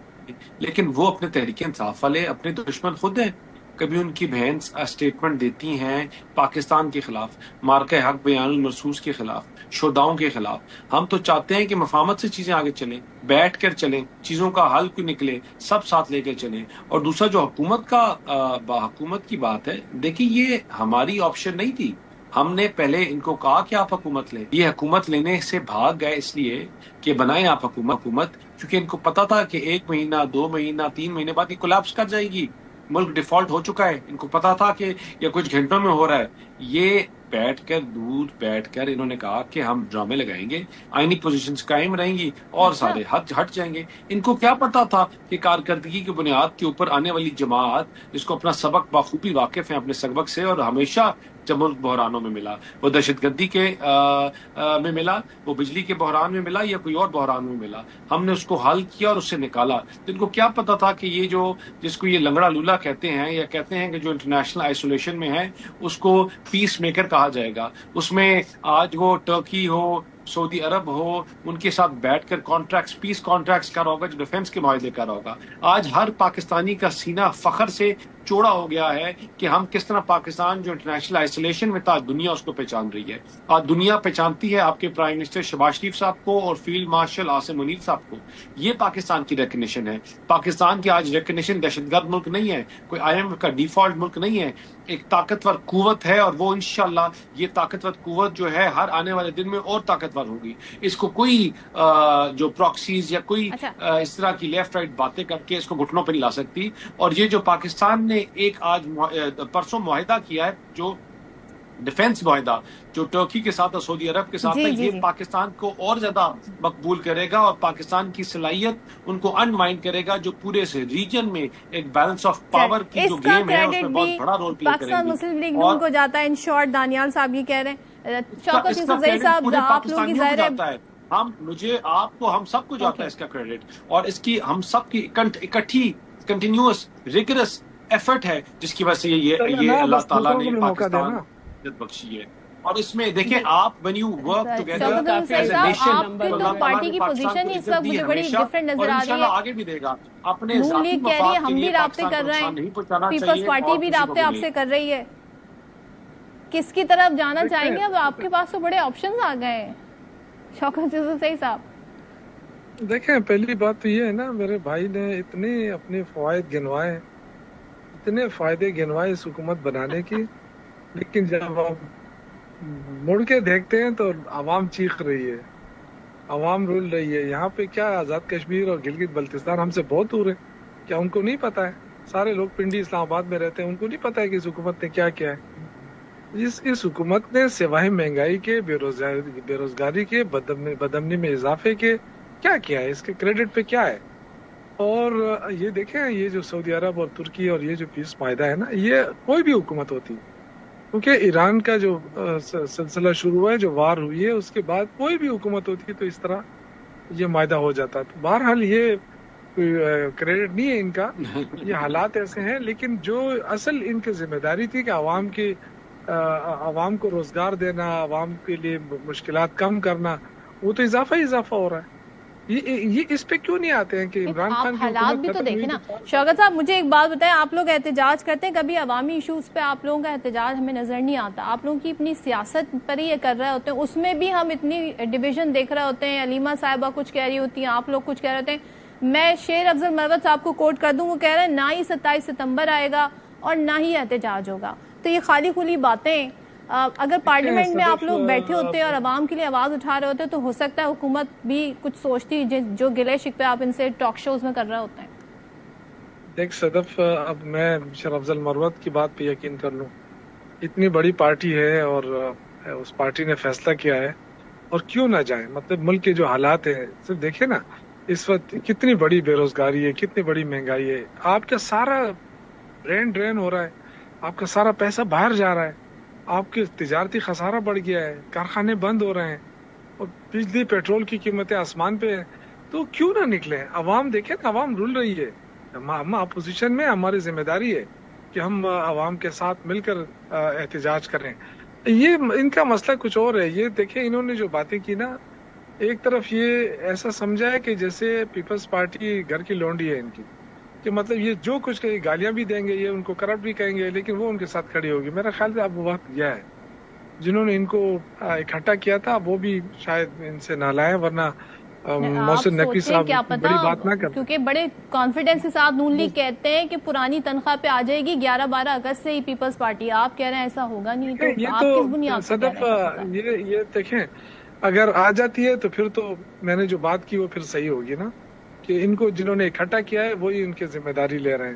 لیکن وہ اپنے تحریک انصاف والے اپنے دشمن خود ہیں. کبھی ان کی بہن اسٹیٹمنٹ دیتی ہیں پاکستان کے خلاف, مارکہ حق بیان المرصوص کے خلاف, شہداؤں کے خلاف. ہم تو چاہتے ہیں کہ مفاہمت سے چیزیں آگے چلیں, بیٹھ کر چلیں, چیزوں کا حل کوئی نکلے, سب ساتھ لے کر چلیں. اور دوسرا جو حکومت کی بات ہے, دیکھیں یہ ہماری آپشن نہیں تھی. ہم نے پہلے ان کو کہا کہ آپ حکومت لیں, یہ حکومت لینے سے بھاگ گئے اس لیے کہ بنائیں آپ حکومت, کیونکہ ان کو پتا تھا کہ 1 مہینہ 2 مہینہ 3 مہینے بعد یہ کولیپس کر جائے گی, ملک ڈیفالٹ ہو چکا ہے. ان کو پتا تھا کہ یہ کچھ گھنٹوں میں ہو رہا ہے. یہ بیٹھ کر انہوں نے کہا کہ ہم ڈرامے لگائیں گے, آئینی پوزیشنز قائم رہیں گی اور سارے ہٹ جائیں گے. ان کو کیا پتا تھا کہ کارکردگی کی بنیاد کے اوپر آنے والی جماعت جس کو اپنا سبق بخوبی واقف ہے اپنے سبق سے, اور ہمیشہ جب ملک بحرانوں میں ملا, وہ دہشت گردی کے میں ملا, وہ بجلی کے بحران میں ملا, یا کوئی اور بحران میں ملا, ہم نے اس کو حل کیا اور اس سے نکالا. تو ان کو کیا پتا تھا کہ یہ جو جس کو یہ لنگڑا لولا کہتے ہیں, یا کہتے ہیں کہ جو انٹرنیشنل آئسولیشن میں ہے اس کو پیس میکر کہا جائے گا, اس میں آج وہ ٹرکی ہو, سعودی عرب ہو, ان کے ساتھ بیٹھ کر کانٹریکٹس, پیس کانٹریکٹس کر رہا ہوگا, جو ڈیفنس کے معاہدے کر رہا ہوگا. آج ہر پاکستانی کا سینہ فخر سے چوڑا ہو گیا ہے کہ ہم کس طرح پاکستان جو انٹرنیشنل آئسولیشن میں تھا, دنیا اس کو پہچان رہی ہے. اور دنیا پہچانتی ہے آپ کے پرائم منسٹر شہباز شریف صاحب کو اور فیلڈ مارشل عاصم منیر صاحب کو. یہ پاکستان کی ریکگنیشن ہے. پاکستان کی آج ریکگنیشن دہشت گرد ملک نہیں ہے, کوئی آئی ایم ایف کا ڈیفالٹ ملک نہیں ہے, ایک طاقتور قوت ہے, اور وہ انشاءاللہ یہ طاقتور قوت جو ہے ہر آنے والے دن میں اور طاقتور ہوگی. اس کو کوئی جو پراکسیز یا کوئی اس طرح کی لیفٹ رائٹ باتیں کر کے اس کو گھٹنوں پہ نہیں لا سکتی. اور یہ جو پاکستان نے ایک آج پرسوں معاہدہ کیا ہے, جو ڈیفنس معاہدہ جو ٹرکی کے ساتھ اور سعودی عرب کے ساتھ ہے, یہ پاکستان کو اور زیادہ مقبول کرے گا اور پاکستان کی صلاحیت ان کو انڈرمائن کرے گا, جو پورے سے ریجن میں ایک بیلنس آف پاور کی جو گیم ہے اس میں بہت بڑا رول پلے کریں گے. پاکستان مسلم لیگ نون کو جاتا ہے. ان شارٹ دانیال صاحب یہ کہہ رہے ہیں, شوکت یوسفزئی صاحب آپ لوگ کی ظاہر ہے, مجھے آپ کو ہم سب کو جاتا ہے اس کا کریڈٹ, اور اس کی ہم سب کی اکٹھی کنٹینیوس ریگرس ایفرٹ ہے جس کی وجہ سے یہ اللہ تعالیٰ نے پاکستان بخشی ہے. اور اس میں دیکھیں آپ when you work together as a nation, تو پارٹی کی پوزیشن اس وقت مجھے بڑی ڈفرینٹ نظر آ رہی ہے. آگے بھی دے گا اپنے نون لیگ کہہ رہی ہے ہم بھی رابطے کر رہے ہیں, پیپلز پارٹی بھی رابطے آپ سے کر رہی ہے. کس کی طرف جانا چاہیں گے؟ اب آپ کے پاس تو بڑے آپشنز آ گئے ہیں شوکت یوسفزئی صاحب. دیکھیں پہلی بات تو یہ ہے نا, میرے بھائی نے اتنے اپنے فوائد گنوائے, اتنے فائدے گنوائے اس حکومت بنانے کی, لیکن جب آپ مڑ کے دیکھتے ہیں تو عوام چیخ رہی ہے, عوام رول رہی ہے. یہاں پہ کیا آزاد کشمیر اور گلگت بلتستان ہم سے بہت دور ہے, کیا ان کو نہیں پتا ہے؟ سارے لوگ پنڈی اسلام آباد میں رہتے ہیں, ان کو نہیں پتا ہے کہ اس حکومت نے کیا کیا ہے. اس حکومت نے سوائے مہنگائی کے, بے روزگاری کے, بدامنی میں اضافے کے کیا کیا ہے؟ اس کے کریڈٹ پہ کیا ہے؟ اور یہ دیکھیں, یہ جو سعودی عرب اور ترکی اور یہ جو پیس معاہدہ ہے نا, یہ کوئی بھی حکومت ہوتی, کیونکہ ایران کا جو سلسلہ شروع ہوا ہے, جو وار ہوئی ہے, اس کے بعد کوئی بھی حکومت ہوتی تو اس طرح یہ معاہدہ ہو جاتا. تو بہرحال یہ کریڈٹ نہیں ہے ان کا, یہ حالات ایسے ہیں. لیکن جو اصل ان کی ذمہ داری تھی کہ عوام کو روزگار دینا, عوام کے لیے مشکلات کم کرنا, وہ تو اضافہ ہی اضافہ ہو رہا ہے. یہ اس پہ کیوں نہیں آتے ہیں کہ عمران خان کی حالات بھی تو دیکھیں نا. شوکت صاحب مجھے ایک بات بتائیں, آپ لوگ احتجاج کرتے ہیں, کبھی عوامی ایشوز پہ آپ لوگوں کا احتجاج ہمیں نظر نہیں آتا. آپ لوگوں کی اپنی سیاست پر ہی یہ کر رہے ہوتے ہیں, اس میں بھی ہم اتنی ڈویژن دیکھ رہے ہوتے ہیں. علیمہ صاحبہ کچھ کہہ رہی ہوتی ہیں, آپ لوگ کچھ کہہ رہے ہوتے ہیں. میں شیر افضل مروت صاحب کو کوٹ کر دوں, وہ کہہ رہے ہیں نہ ہی 27 ستمبر آئے گا اور نہ ہی احتجاج ہوگا. تو یہ خالی کھلی باتیں, اگر پارلیمنٹ میں آپ لوگ بیٹھے ہوتے اور عوام کے لیے آواز اٹھا رہے ہوتے تو ہو سکتا ہے حکومت بھی کچھ سوچتی, جو گلے شکوے آپ ان سے ٹاک شوز میں کر رہے ہوتے ہیں. دیکھ صدف, اب میں شیر افضل مروت کی بات پہ یقین کر لوں. اتنی بڑی پارٹی ہے اور اس پارٹی نے فیصلہ کیا ہے, اور کیوں نہ جائیں. مطلب ملک کے جو حالات ہیں صرف دیکھیں نا, اس وقت کتنی بڑی بے روزگاری ہے, کتنی بڑی مہنگائی ہے. آپ کا سارا ڈرین ہو رہا ہے, آپ کا سارا پیسہ باہر جا رہا ہے, آپ کے تجارتی خسارہ بڑھ گیا ہے, کارخانے بند ہو رہے ہیں, اور بجلی پیٹرول کی قیمتیں آسمان پہ ہیں. تو کیوں نہ نکلیں؟ عوام دیکھیں نا, عوام رول رہی ہے. ہم اپوزیشن میں, ہماری ذمہ داری ہے کہ ہم عوام کے ساتھ مل کر احتجاج کریں. یہ ان کا مسئلہ کچھ اور ہے. یہ دیکھیں انہوں نے جو باتیں کی نا, ایک طرف یہ ایسا سمجھا ہے کہ جیسے پیپلز پارٹی گھر کی لونڈی ہے ان کی, کہ مطلب یہ جو کچھ گالیاں بھی دیں گے, یہ ان کو کرپٹ بھی کہیں گے, لیکن وہ ان کے ساتھ کھڑی ہوگی. میرا خیال ہے اب وہ وقت گیا ہے. جنہوں نے ان کو اکٹھا کیا تھا وہ بھی شاید ان سے نہ لائیں, ورنہ محسن نقوی صاحب بڑی بات نہ کریں, کیونکہ بڑے کانفیڈنس کے ساتھ نون لیگ کہتے ہیں کہ پرانی تنخواہ پہ آ جائے گی 11-12 اگست سے ہی پیپلز پارٹی. آپ کہہ رہے ہیں ایسا ہوگا نہیں, تو آپ کس بنیاد پر کہہ رہے ہیں؟ یہ دیکھیں, اگر آ جاتی ہے تو پھر تو میں نے جو بات کی وہ پھر صحیح ہوگی نا, کہ ان کو جنہوں نے اکٹھا کیا ہے وہی ان کی ذمہ داری لے رہے ہیں.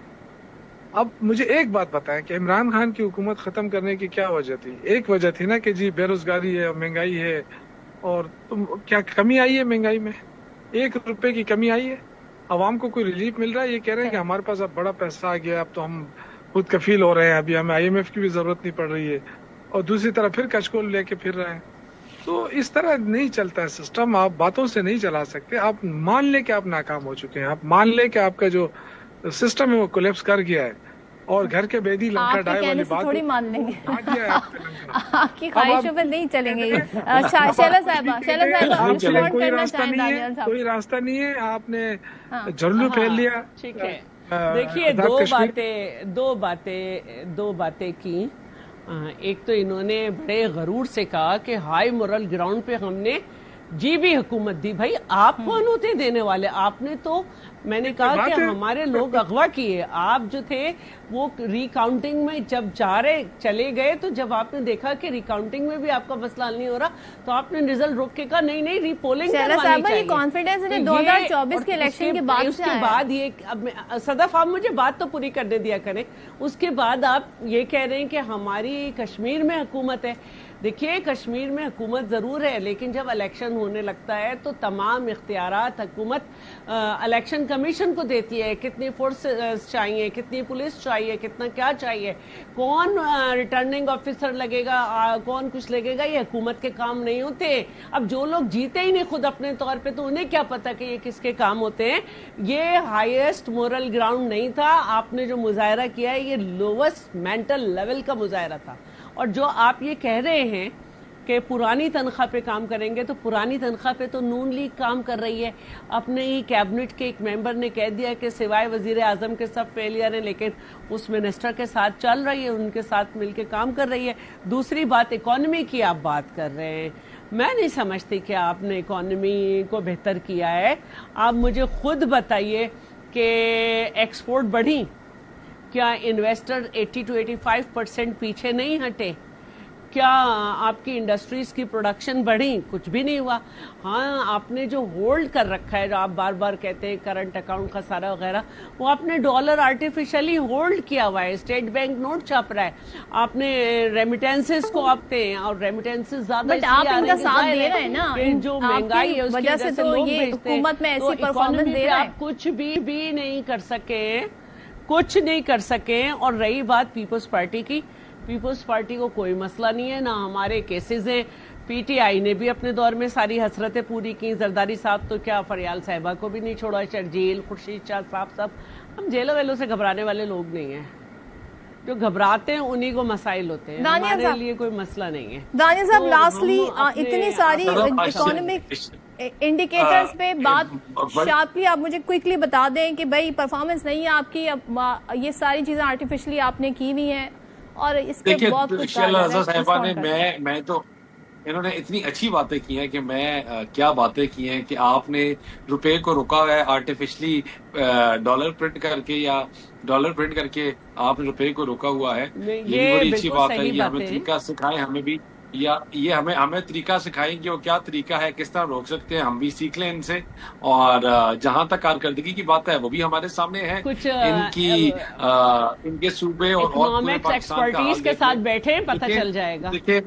اب مجھے ایک بات بتائیں کہ عمران خان کی حکومت ختم کرنے کی کیا وجہ تھی؟ ایک وجہ تھی نا کہ جی بے روزگاری ہے اور مہنگائی ہے, اور کیا کمی آئی ہے مہنگائی میں؟ 1 روپے کی کمی آئی ہے؟ عوام کو کوئی ریلیف مل رہا ہے؟ یہ کہہ رہے ہیں کہ ہمارے پاس اب بڑا پیسہ آ گیا, اب تو ہم خود کفیل ہو رہے ہیں, ابھی ہمیں IMF کی بھی ضرورت نہیں پڑ رہی ہے, اور دوسری طرف پھر کچکول لے کے پھر رہے ہیں. تو اس طرح نہیں چلتا ہے سسٹم. آپ باتوں سے نہیں چلا سکتے. آپ مان لیں کہ آپ ناکام ہو چکے ہیں, آپ مان لیں کہ آپ کا جو سسٹم ہے وہ کولیپس کر گیا ہے, اور گھر کے بیدی لنکا ڈائے والی بات تھوڑی مان لیں گے, آپ کی خواہشوں پہ نہیں چلیں گے. شیلا صاحبہ کوئی راستہ نہیں ہے, آپ نے جھرلو پھیل لیا. ٹھیک ہے, دیکھیے دو باتیں کی. ایک تو انہوں نے بڑے غرور سے کہا کہ ہائی مورل گراؤنڈ پہ ہم نے جی بھی حکومت دی. بھائی آپ کون ہوتے دینے والے؟ آپ نے تو, میں نے کہا کہ ہمارے لوگ اغوا کیے. آپ جو تھے وہ ریکاؤنٹنگ میں جب چلے گئے, تو جب آپ نے دیکھا کہ ریکاؤنٹنگ میں بھی آپ کا مسئلہ حل نہیں ہو رہا, تو آپ نے رزلٹ روک کے کہا نہیں ری پولنگ کروانی چاہیے. یہ کانفیڈنس 2024 کے الیکشن کے بعد اس کے بعد یہ, اب صدف آپ مجھے بات تو پوری کرنے دیا کریں. اس کے بعد آپ یہ کہہ رہے ہیں کہ ہماری کشمیر میں حکومت ہے. دیکھیے کشمیر میں حکومت ضرور ہے, لیکن جب الیکشن ہونے لگتا ہے تو تمام اختیارات حکومت الیکشن کمیشن کو دیتی ہے. کتنی فورس چاہیے, کتنی پولیس چاہیے, کتنا کیا چاہیے, کون ریٹرننگ آفیسر لگے گا, کون کچھ لگے گا, یہ حکومت کے کام نہیں ہوتے. اب جو لوگ جیتے ہی نہیں خود اپنے طور پہ, تو انہیں کیا پتا کہ یہ کس کے کام ہوتے ہیں. یہ ہائیسٹ مورل گراؤنڈ نہیں تھا. آپ نے جو مظاہرہ کیا ہے یہ لووسٹ مینٹل لیول کا مظاہرہ تھا. اور جو آپ یہ کہہ رہے ہیں کہ پرانی تنخواہ پہ کام کریں گے, تو پرانی تنخواہ پہ تو نون لیگ کام کر رہی ہے. اپنے ہی کیبنٹ کے ایک ممبر نے کہہ دیا کہ سوائے وزیر اعظم کے سب فیلئر ہیں, لیکن اس منسٹر کے ساتھ چل رہی ہے, ان کے ساتھ مل کے کام کر رہی ہے. دوسری بات, اکانومی کی آپ بات کر رہے ہیں. میں نہیں سمجھتی کہ آپ نے اکانومی کو بہتر کیا ہے. آپ مجھے خود بتائیے کہ ایکسپورٹ بڑھی کیا؟ انویسٹر 80 to 85% پیچھے نہیں ہٹے کیا؟ آپ کی انڈسٹریز کی پروڈکشن بڑھی؟ کچھ بھی نہیں ہوا. ہاں, آپ نے جو ہولڈ کر رکھا ہے, جو آپ بار بار کہتے ہیں کرنٹ اکاؤنٹ خسارہ وغیرہ, وہ آپ نے ڈالر آرٹیفیشلی ہولڈ کیا ہوا ہے. اسٹیٹ بینک نوٹ چھاپ رہا ہے. آپ نے ریمیٹنسز کو آپ دیں, اور ریمیٹنسز زیادہ بٹ آپ ان کا ساتھ دے رہے ہیں نا, جو مہنگائی ہے اس کی وجہ سے لوگ بھیجتے ہیں. حکومت میں ایسی پرفارمنس دے رہا ہے, آپ کچھ بھی نہیں کر سکے. اور رہی بات پیپلز پارٹی کی, پیپلز پارٹی کو کوئی مسئلہ نہیں ہے, نہ ہمارے کیسز ہیں. PTI نے بھی اپنے دور میں ساری حسرتیں پوری کی. زرداری صاحب تو کیا, فریال صاحبہ کو بھی نہیں چھوڑا, شرجیل, خورشید شاہ صاحب. ہم جیلوں ویلوں سے گھبرانے والے لوگ نہیں ہیں. جو گھبراتے ہیں انہی کو مسائل ہوتے ہیں, ہمارے لیے کوئی مسئلہ نہیں ہے. دانیہ صاحب لاسٹلی اتنی ساری اکانومک انڈیکیٹرز پہ بات شارپلی آپ مجھے کوئکلی بتا دیں کہ بھائی پرفارمنس نہیں ہے آپ کی، اب یہ ساری چیزیں آرٹیفیشلی آپ نے کی ہوئی ہیں اور اس پہ بہت کچھ کہا میں تو انہوں نے اتنی اچھی باتیں کی ہیں کہ میں کیا باتیں کی ہیں کہ آپ نے روپے کو روکا ہے آرٹیفیشلی ڈالر پرنٹ کر کے یا ڈالر پرنٹ کر کے آپ نے روپے کو روکا ہوا ہے. یہ بھی بڑی اچھی بات ہے. یہ ہمیں طریقہ سکھائیں ہمیں بھی، یا یہ ہمیں طریقہ سکھائیں کہ وہ کیا طریقہ ہے، کس طرح روک سکتے ہیں، ہم بھی سیکھ لیں ان سے. اور جہاں تک کارکردگی کی بات ہے وہ بھی ہمارے سامنے ہے. ان کے صوبے اور پورے پاکستان کا حال کے ساتھ بیٹھے پتہ چل جائے گا. دیکھیں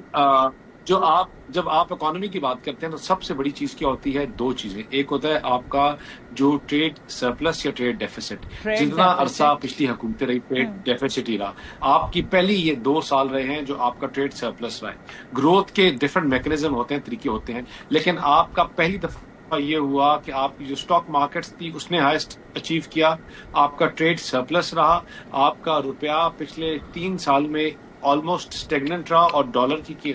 جب آپ اکانومی کی بات کرتے ہیں تو سب سے بڑی چیز کیا ہوتی ہے؟ دو چیزیں. ایک ہوتا ہے آپ کا جو ٹریڈ سرپلس یا ٹریڈ ڈیفیسٹ. جتنا عرصہ پچھلی حکومتیں رہی ٹریڈ ڈیفیسٹ ہی رہا. آپ کی پہلی یہ 2 سال رہے ہیں جو آپ کا ٹریڈ سرپلس رہا ہے. گروتھ کے ڈفرنٹ میکینزم ہوتے ہیں، طریقے ہوتے ہیں، لیکن آپ کا پہلی دفعہ یہ ہوا کہ آپ کی جو اسٹاک مارکیٹس تھی اس نے ہائیسٹ اچیو کیا. آپ کا ٹریڈ سرپلس رہا. آپ کا روپیہ پچھلے 3 سال میں آلموسٹ اسٹیگننٹ رہا اور ڈالر کی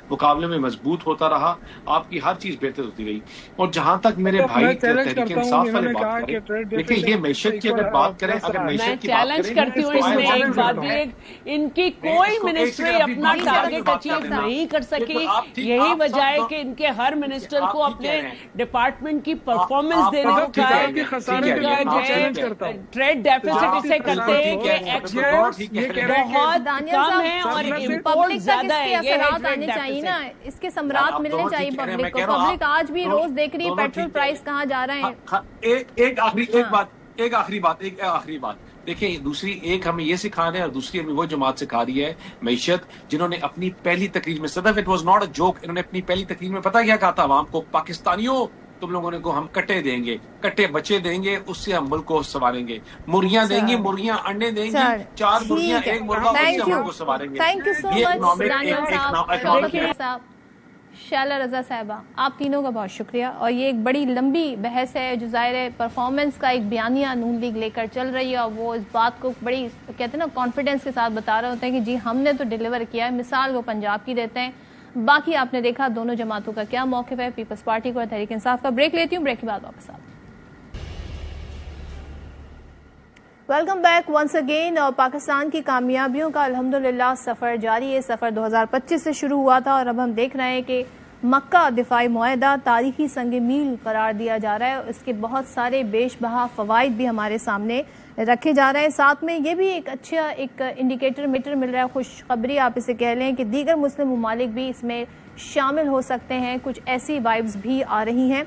مقابلے میں مضبوط ہوتا رہا. آپ کی ہر چیز بہتر ہوتی رہی. اور جہاں تک میرے بھائی تحریک انصاف والے بات کریں، دیکھیں یہ معیشت کی اگر بات کریں، اگر معیشت کی بات چیلنج کرتی ہوں اس میں ایک بات بھی، ان کی کوئی منسٹری اپنا ٹارگیٹ اچیو نہیں کر سکی. یہی وجہ ہے کہ ان کے ہر منسٹر کو اپنے ڈپارٹمنٹ کی پرفارمنس دینے کو کہا ہے. ٹریڈ ڈیفیسٹ اسے کرتے ہیں کہ ایکسپورٹ بہت کم ہے اور پبلک تک اس کے اثرات آنے چاہیے نا، اس کے ثمرات ملنے چاہیے پبلک کو. پبلک آج بھی روز دیکھ رہی ہے پیٹرول پرائس کہاں جا رہے ہیں. ایک آخری بات دیکھیں، دوسری ایک ہمیں یہ سکھا رہے ہیں اور دوسری ہمیں وہ جماعت سکھا رہی ہے معیشت، جنہوں نے اپنی پہلی تقریر میں Sadaf it was not a joke, انہوں نے اپنی پہلی تقریر میں پتہ کیا کہا تھا عوام کو؟ پاکستانیوں تم لوگوں کو ہم کٹے دیں گے، کٹے بچے دیں گے، اس سے ہم ملک کو سنواریں گے. مرغیاں دیں گی، مرغیاں انڈے دیں گی، 4 مرغیاں 1 مرغا، اس سے ہم کو سنواریں گے. تھینک یو سو مچ دانیال صاحب. شائلہ رضا صاحبہ، آپ تینوں کا بہت شکریہ. اور یہ ایک بڑی لمبی بحث ہے جو ظاہر ہے پرفارمنس کا ایک بیانیہ نون لیگ لے کر چل رہی ہے، اور وہ اس بات کو بڑی کہتے ہیں نا کانفیڈنس کے ساتھ بتا رہے ہوتے ہیں کہ جی ہم نے تو ڈیلیور کیا ہے. مثال وہ پنجاب کی دیتے ہیں. باقی آپ نے دیکھا دونوں جماعتوں کا کیا موقف ہے، پیپلز پارٹی کو اور تحریک انصاف کا. بریک لیتی ہوں، بریک کے بعد واپس آتے ہیں. Welcome back once again. اور پاکستان کی کامیابیوں کا الحمدللہ سفر جاری ہے. سفر 2025 سے شروع ہوا تھا اور اب ہم دیکھ رہے ہیں کہ مکہ دفاعی معاہدہ تاریخی سنگ میل قرار دیا جا رہا ہے. اس کے بہت سارے بیش بہا فوائد بھی ہمارے سامنے رکھے جا رہے ہیں. ساتھ میں یہ بھی ایک اچھا ایک انڈیکیٹر میٹر مل رہا ہے، خوشخبری آپ اسے کہہ لیں، کہ دیگر مسلم ممالک بھی اس میں شامل ہو سکتے ہیں. کچھ ایسی وائبز بھی آ رہی ہیں.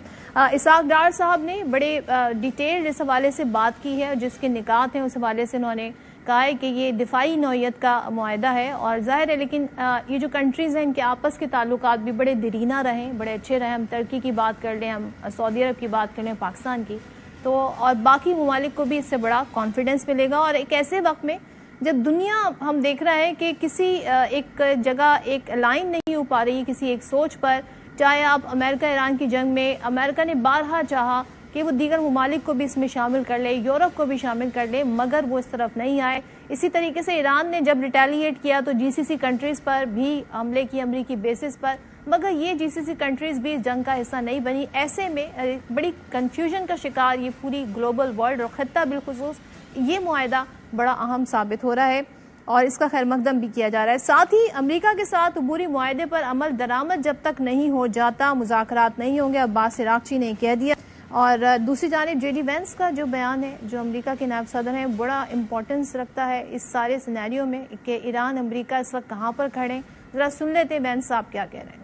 اسحاق ڈار صاحب نے بڑے ڈیٹیل اس حوالے سے بات کی ہے، جس کے نکات ہیں اس حوالے سے انہوں نے کہا ہے کہ یہ دفاعی نوعیت کا معاہدہ ہے اور ظاہر ہے، لیکن یہ جو کنٹریز ہیں ان کے آپس کے تعلقات بھی بڑے دیرینہ رہیں، بڑے اچھے رہیں. ہم ترکی کی بات کر لیں، ہم سعودی عرب کی بات کر لیں، پاکستان کی، تو اور باقی ممالک کو بھی اس سے بڑا کانفیڈنس ملے گا. اور ایک ایسے وقت میں جب دنیا ہم دیکھ رہا ہے کہ کسی ایک جگہ ایک لائن نہیں ہو پا رہی کسی ایک سوچ پر، چاہے آپ امریکہ ایران کی جنگ میں امریکہ نے بارہا چاہا کہ وہ دیگر ممالک کو بھی اس میں شامل کر لے، یورپ کو بھی شامل کر لے، مگر وہ اس طرف نہیں آئے. اسی طریقے سے ایران نے جب ریٹیلیٹ کیا تو جی سی سی کنٹریز پر بھی حملے کی امریکی بیسس پر، مگر یہ جی سی سی کنٹریز بھی اس جنگ کا حصہ نہیں بنی. ایسے میں بڑی کنفیوژن کا شکار یہ پوری گلوبل ورلڈ اور خطہ بالخصوص یہ معاہدہ بڑا اہم ثابت ہو رہا ہے اور اس کا خیر مقدم بھی کیا جا رہا ہے. ساتھ ہی امریکہ کے ساتھ عبوری معاہدے پر عمل درآمد جب تک نہیں ہو جاتا مذاکرات نہیں ہوں گے، عباس عراقچی نے کہہ دیا. اور دوسری جانب جے ڈی وینس کا جو بیان ہے، جو امریکہ کے نائب صدر ہیں، بڑا امپورٹنس رکھتا ہے اس سارے سینیریو میں کہ ایران امریکہ اس وقت کہاں پر کھڑے ہیں. ذرا سن لیتے ہیں وینس صاحب کیا کہہ رہے ہیں.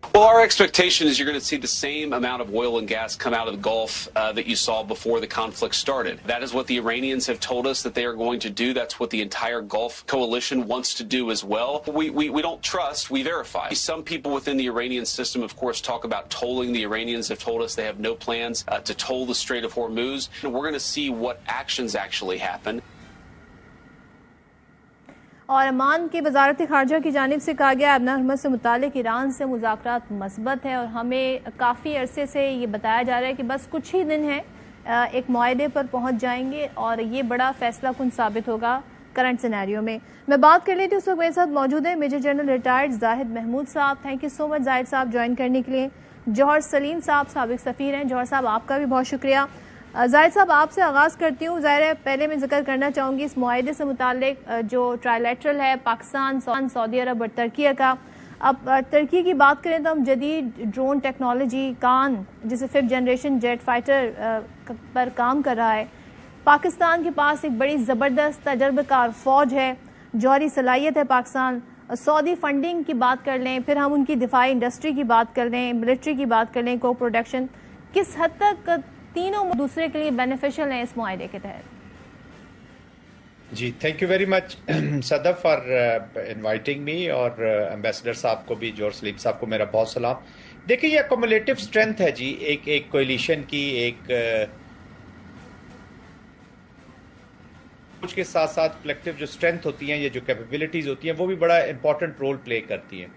Well, our expectation is you're going to see the same amount of oil and gas come out of the Gulf that you saw before the conflict started. That is what the Iranians have told us that they are going to do. That's what the entire Gulf coalition wants to do as well. We don't trust, we verify. Some people within the Iranian system, of course, talk about tolling. The Iranians have told us they have no plans to toll the Strait of Hormuz. And we're going to see what actions actually happen. اور Oman کی وزارت خارجہ کی جانب سے کہا گیا ابن حرمت سے متعلق ایران سے مذاکرات مثبت ہے اور ہمیں کافی عرصے سے یہ بتایا جا رہا ہے کہ بس کچھ ہی دن ہیں ایک معاہدے پر پہنچ جائیں گے اور یہ بڑا فیصلہ کن ثابت ہوگا. کرنٹ سینیریو میں. میں بات کر لیتی ہوں. اس وقت میرے ساتھ موجود ہیں میجر جنرل ریٹائرڈ زاہد محمود صاحب. تھینک یو سو مچ زاہد صاحب جوائن کرنے کے لیے. جوہر سلیم صاحب سابق سفیر ہیں. جوہر صاحب آپ کا بھی بہت شکریہ. زاہد صاحب آپ سے آغاز کرتی ہوں. ظاہر ہے پہلے میں ذکر کرنا چاہوں گی اس معاہدے سے متعلق جو ٹرائلیٹرل ہے پاکستان، سعودی عرب اور ترکی کا. اب ترکی کی بات کریں تو ہم جدید ڈرون ٹیکنالوجی کان جسے 5th جنریشن جیٹ فائٹر پر کام کر رہا ہے. پاکستان کے پاس ایک بڑی زبردست تجربہ کار فوج ہے، جوہری صلاحیت ہے پاکستان. سعودی فنڈنگ کی بات کر لیں، پھر ہم ان کی دفاعی انڈسٹری کی بات کر لیں، ملٹری کی بات کر لیں، کو پروڈکشن، کس حد تک تینوں دوسرے کے لیے بینیفیشل ہیں اس معاہدے کے تحت؟ جی thank you very much Sadaf for inviting me, اور ایمبیسڈر صاحب کو بھی، جوہر سلیم صاحب کو میرا بہت سلام. دیکھیں یہ اکومولیٹو اسٹرینتھ ہے جی ایک کولیشن کی، ایک کچھ کے ساتھ ساتھ کلیکٹیو جو اسٹرینتھ ہوتی ہیں، یہ جو کیپیبلٹیز ہوتی ہیں وہ بھی بڑا امپورٹنٹ رول پلے کرتی ہیں.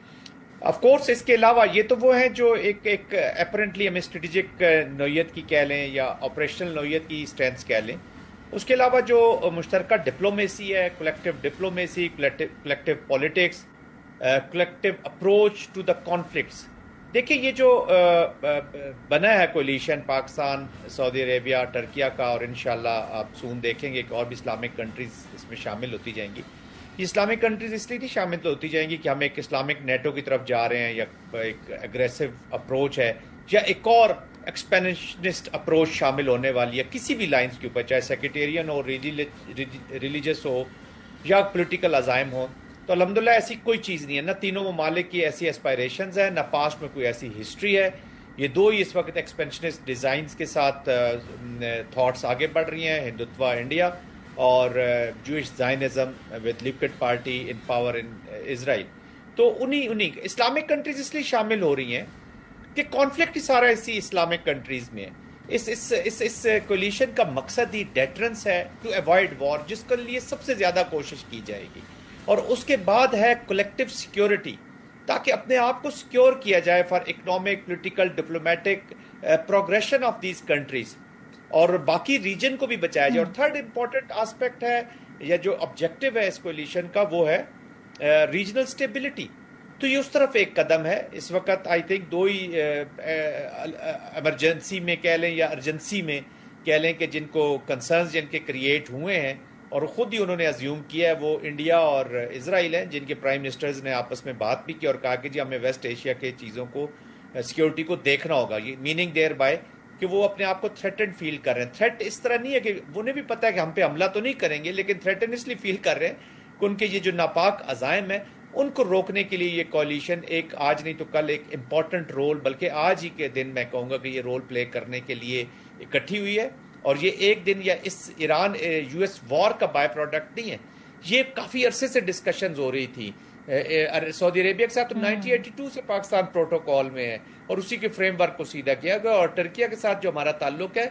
آف کورس اس کے علاوہ یہ تو وہ ہیں جو ایک اپرنٹلی ہمیں اسٹریٹجک نوعیت کی کہہ لیں یا آپریشنل نوعیت کی اسٹرینتھس کہہ لیں. اس کے علاوہ جو مشترکہ ڈپلومیسی ہے، collective diplomacy, collective politics, collective approach to the conflicts. دیکھیں یہ جو بنا ہے coalition Pakistan, Saudi Arabia, Turkiye کا، اور انشاءاللہ آپ سون دیکھیں گے کہ اور بھی اسلامک کنٹریز اس میں شامل ہوتی جائیں گی. یہ اسلامک کنٹریز اس لیے نہیں شامل ہوتی جائیں گی کہ ہم ایک اسلامک نیٹو کی طرف جا رہے ہیں یا ایک اگریسو اپروچ ہے یا ایک اور ایکسپینشنسٹ اپروچ شامل ہونے والی ہے کسی بھی لائنز کے اوپر، چاہے سیکٹیرین ہو، ریلیجس ہو یا پولیٹیکل عزائم ہو. تو الحمدللہ ایسی کوئی چیز نہیں ہے، نہ تینوں ممالک کی ایسی اسپائریشنز ہیں، نہ پاسٹ میں کوئی ایسی ہسٹری ہے. یہ دو ہی اس وقت ایکسپینشنسٹ ڈیزائنز کے ساتھ تھاٹس آگے بڑھ رہی ہیں، ہندوتوا انڈیا اور Jewish Zionism with Likud party in power in Israel. تو انہی اسلامک کنٹریز اس لیے شامل ہو رہی ہیں کہ کانفلکٹ ہی سارا اسی اسلامک کنٹریز میں ہے. اس کولیشن کا مقصد ہی ڈیٹرنس ہے، ٹو ایوائڈ وار، جس کے لیے سب سے زیادہ کوشش کی جائے گی. اور اس کے بعد ہے کولیکٹیو سیکیورٹی، تاکہ اپنے آپ کو سیکیور کیا جائے for economic, political, diplomatic progression of these countries, اور باقی ریجن کو بھی بچایا جائے. اور تھرڈ امپورٹنٹ آسپیکٹ ہے یا جو آبجیکٹو ہے اس کولیشن کا، وہ ہے ریجنل اسٹیبلٹی. تو یہ اس طرف ایک قدم ہے. اس وقت I think do he emergency میں کہہ لیں یا ارجنسی میں کہہ لیں کہ جن کو کنسرنز جن کے کریٹ ہوئے ہیں اور خود ہی انہوں نے ازیوم کیا ہے، وہ انڈیا اور اسرائیل ہیں، جن کے پرائم منسٹرز نے آپس میں بات بھی کی اور کہا کہ جی ہمیں ویسٹ ایشیا کے چیزوں کو، سیکیورٹی کو دیکھنا ہوگا. یہ میننگ دیر بائی کہ وہ اپنے آپ کو تھریٹنڈ فیل کر رہے ہیں. تھریٹ اس طرح نہیں ہے کہ انہیں بھی پتہ ہے کہ ہم پہ حملہ تو نہیں کریں گے، لیکن تھریٹن اس لیے فیل کر رہے ہیں کہ ان کے یہ جو ناپاک عزائم ہیں ان کو روکنے کے لیے یہ کولیشن ایک آج نہیں تو کل ایک امپورٹنٹ رول، بلکہ آج ہی کے دن میں کہوں گا کہ یہ رول پلے کرنے کے لیے اکٹھی ہوئی ہے. اور یہ ایک دن یا اس ایران یو ایس وار کا بائی پروڈکٹ نہیں ہے. یہ کافی عرصے سے ڈسکشنز ہو رہی تھی سعودی عربیہ کے ساتھ. تو 1982 سے پاکستان پروٹوکول میں ہے اور اسی کے فریم ورک کو سیدھا کیا گیا. اور ٹرکیہ کے ساتھ جو ہمارا تعلق ہے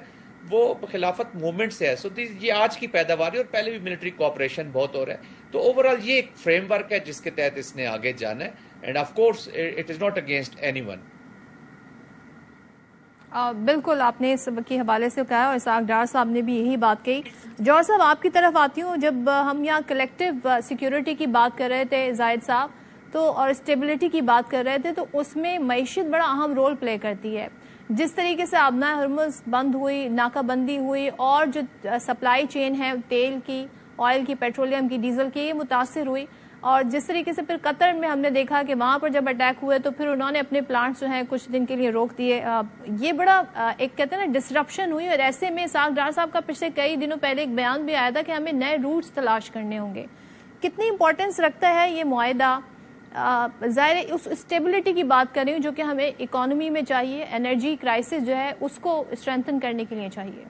وہ خلافت موومنٹ سے ہے. سو یہ آج کی پیداوار ہے، اور پہلے بھی ملٹری کوآپریشن بہت ہو رہا ہے. تو اوورآل یہ ایک فریم ورک ہے جس کے تحت اس نے آگے جانا ہے. And of course it is not against any one. بالکل آپ نے اس کے حوالے سے کہا، اور اسحاق ڈار صاحب نے بھی یہی بات کہی. جوہر صاحب آپ کی طرف آتی ہوں. جب ہم یہاں کلیکٹیو سیکیورٹی کی بات کر رہے تھے زاہد صاحب تو، اور اسٹیبلٹی کی بات کر رہے تھے، تو اس میں معیشت بڑا اہم رول پلے کرتی ہے. جس طریقے سے آبنائے ہرمز بند ہوئی، ناکہ بندی ہوئی، اور جو سپلائی چین ہے تیل کی، آئل کی، پیٹرولیم کی، ڈیزل کی، یہ متاثر ہوئی. اور جس طریقے سے پھر قطر میں ہم نے دیکھا کہ وہاں پر جب اٹیک ہوئے تو پھر انہوں نے اپنے پلانٹس جو ہیں کچھ دن کے لیے روک دیے. یہ بڑا ایک کہتے ہیں نا ڈسرپشن ہوئی. اور ایسے میں اسحاق ڈار صاحب کا پچھلے کئی دنوں پہلے ایک بیان بھی آیا تھا کہ ہمیں نئے روٹس تلاش کرنے ہوں گے. کتنی امپورٹنس رکھتا ہے یہ معاہدہ؟ ظاہر اس اسٹیبلٹی کی بات کر رہی ہوں جو کہ ہمیں اکانومی میں چاہیے، انرجی کرائسس جو ہے اس کو اسٹرینتھن کرنے کے لیے چاہیے.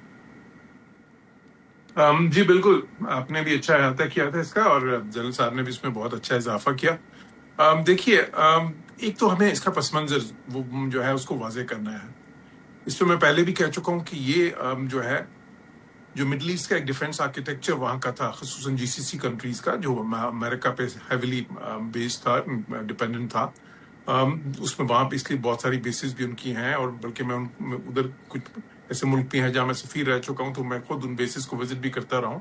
جی بالکل، آپ نے بھی اچھا احاطہ کیا تھا اس کا، اور جنرل صاحب نے بھی اس میں بہت اچھا اضافہ کیا. دیکھیے ایک تو ہمیں اس کا پس منظر وہ جو ہے اس کو واضح کرنا ہے. اس پہ میں پہلے بھی کہہ چکا ہوں کہ یہ جو ہے جو مڈل ایسٹ کا ایک ڈیفنس آرکیٹیکچر وہاں کا تھا، خصوصاً جی سی سی کنٹریز کا جو امریکہ پہ ہیویلی بیسڈ تھا، ڈپینڈنٹ تھا. اس میں وہاں پہ اس لیے بہت ساری بیسز بھی ان کی ہیں، اور بلکہ میں ادھر کچھ ایسے ملک بھی ہیں جہاں میں سفیر رہ چکا ہوں تو میں خود ان بیسز کو وزٹ بھی کرتا رہا ہوں.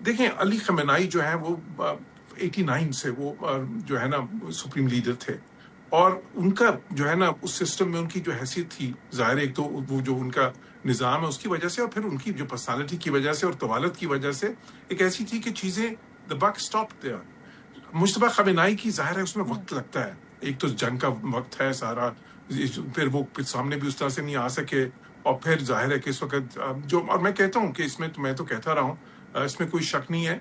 دیکھیں علی خامنائی جو ہیں وہ 89 سے وہ جو ہے نا سپریم لیڈر تھے، اور ان کا جو ہے نا اس سسٹم میں ان کی جو حیثیت تھی، ظاہر ایک تو وہ جو ان کا نظام ہے اس کی وجہ سے، اور پھر ان کی جو پرسنالٹی کی وجہ سے اور طوالت کی وجہ سے ایک ایسی تھی کہ چیزیں the buck stopped there۔ Mujtaba خامنائی کی ظاہر ہے اس میں وقت لگتا ہے، ایک تو جنگ کا وقت ہے سارا، پھر وہ سامنے بھی اس طرح سے نہیں آ سکے، اور پھر ظاہر ہے کہ اس وقت جو، اور میں کہتا ہوں کہ اس میں میں تو کہتا رہا ہوں اس میں کوئی شک نہیں ہے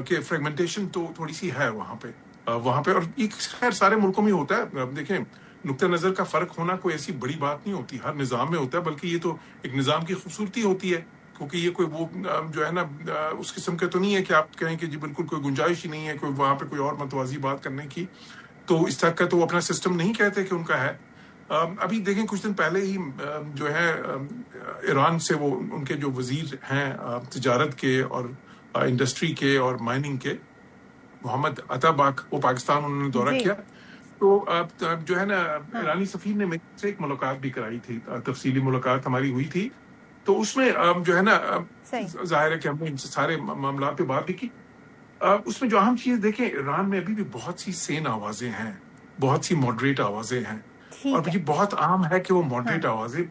کہ فریگمنٹیشن تو تھوڑی سی ہے وہاں پہ، اور یہ خیر سارے ملکوں میں ہوتا ہے۔ دیکھیں نقطہ نظر کا فرق ہونا کوئی ایسی بڑی بات نہیں ہوتی، ہر نظام میں ہوتا ہے، بلکہ یہ تو ایک نظام کی خوبصورتی ہوتی ہے، کیونکہ یہ کوئی وہ جو ہے نا اس قسم کا تو نہیں ہے کہ آپ کہیں کہ جی بالکل کوئی گنجائش ہی نہیں ہے کوئی وہاں پہ کوئی اور متوازی بات کرنے کی، تو اس طرح کا تو وہ اپنا سسٹم نہیں کہتے کہ ان کا ہے۔ ابھی دیکھیں کچھ دن پہلے ہی جو ہے ایران سے وہ ان کے جو وزیر ہیں تجارت کے اور انڈسٹری کے اور مائننگ کے، محمد عطا باق، وہ پاکستان انہوں نے دورہ کیا، تو جو ہے نا ایرانی سفیر نے میرے سے ایک ملاقات بھی کرائی تھی، تفصیلی ملاقات ہماری ہوئی تھی، تو اس میں جو ہے نا ظاہر ہے کہ ہم نے ان سے سارے معاملات پہ بات بھی کی۔ اس میں جو اہم چیز دیکھیں، ایران میں ابھی بھی بہت سی سین آوازیں ہیں، بہت سی ماڈریٹ آوازیں ہیں، اور یہ بہت عام ہے کہ وہ ماڈریٹ آوازیں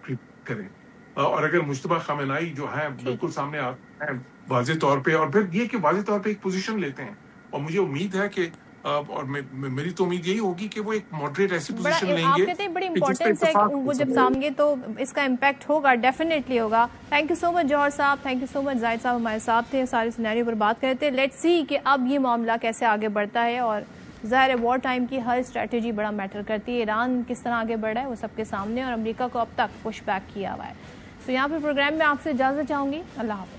کریں، اور اگر مجتبیٰ خامنائی جو ہے بالکل سامنے آتے ہیں واضح طور پہ، اور پھر یہ کہ واضح طور پہ ایک پوزیشن لیتے ہیں، اور مجھے امید ہے کہ اور میری تو امید یہی ہوگی کہ وہ ایک ماڈریٹ ایسی پوزیشن لیں گے۔ آپ کہتے ہیں بڑی امپورٹنس ہے وہ جب سامنے، تو اس کا امپیکٹ ہوگا، ڈیفینیٹلی ہوگا۔ تھینک یو سو مچ جوہر صاحب، تھینک یو سو مچ زاہد صاحب ہمارے ساتھ تھے، سارے سینیریو پر بات کر رہے تھے۔ لیٹس سی کہ اب یہ معاملہ کیسے آگے بڑھتا ہے، اور ظاہر ہے وار ٹائم کی ہر اسٹریٹجی بڑا میٹر کرتی ہے، ایران کس طرح آگے بڑھ رہا ہے وہ سب کے سامنے، اور امریکہ کو اب تک پش بیک کیا ہوا ہے۔ سو یہاں پہ پروگرام میں آپ سے اجازت چاہوں گی، اللہ حافظ۔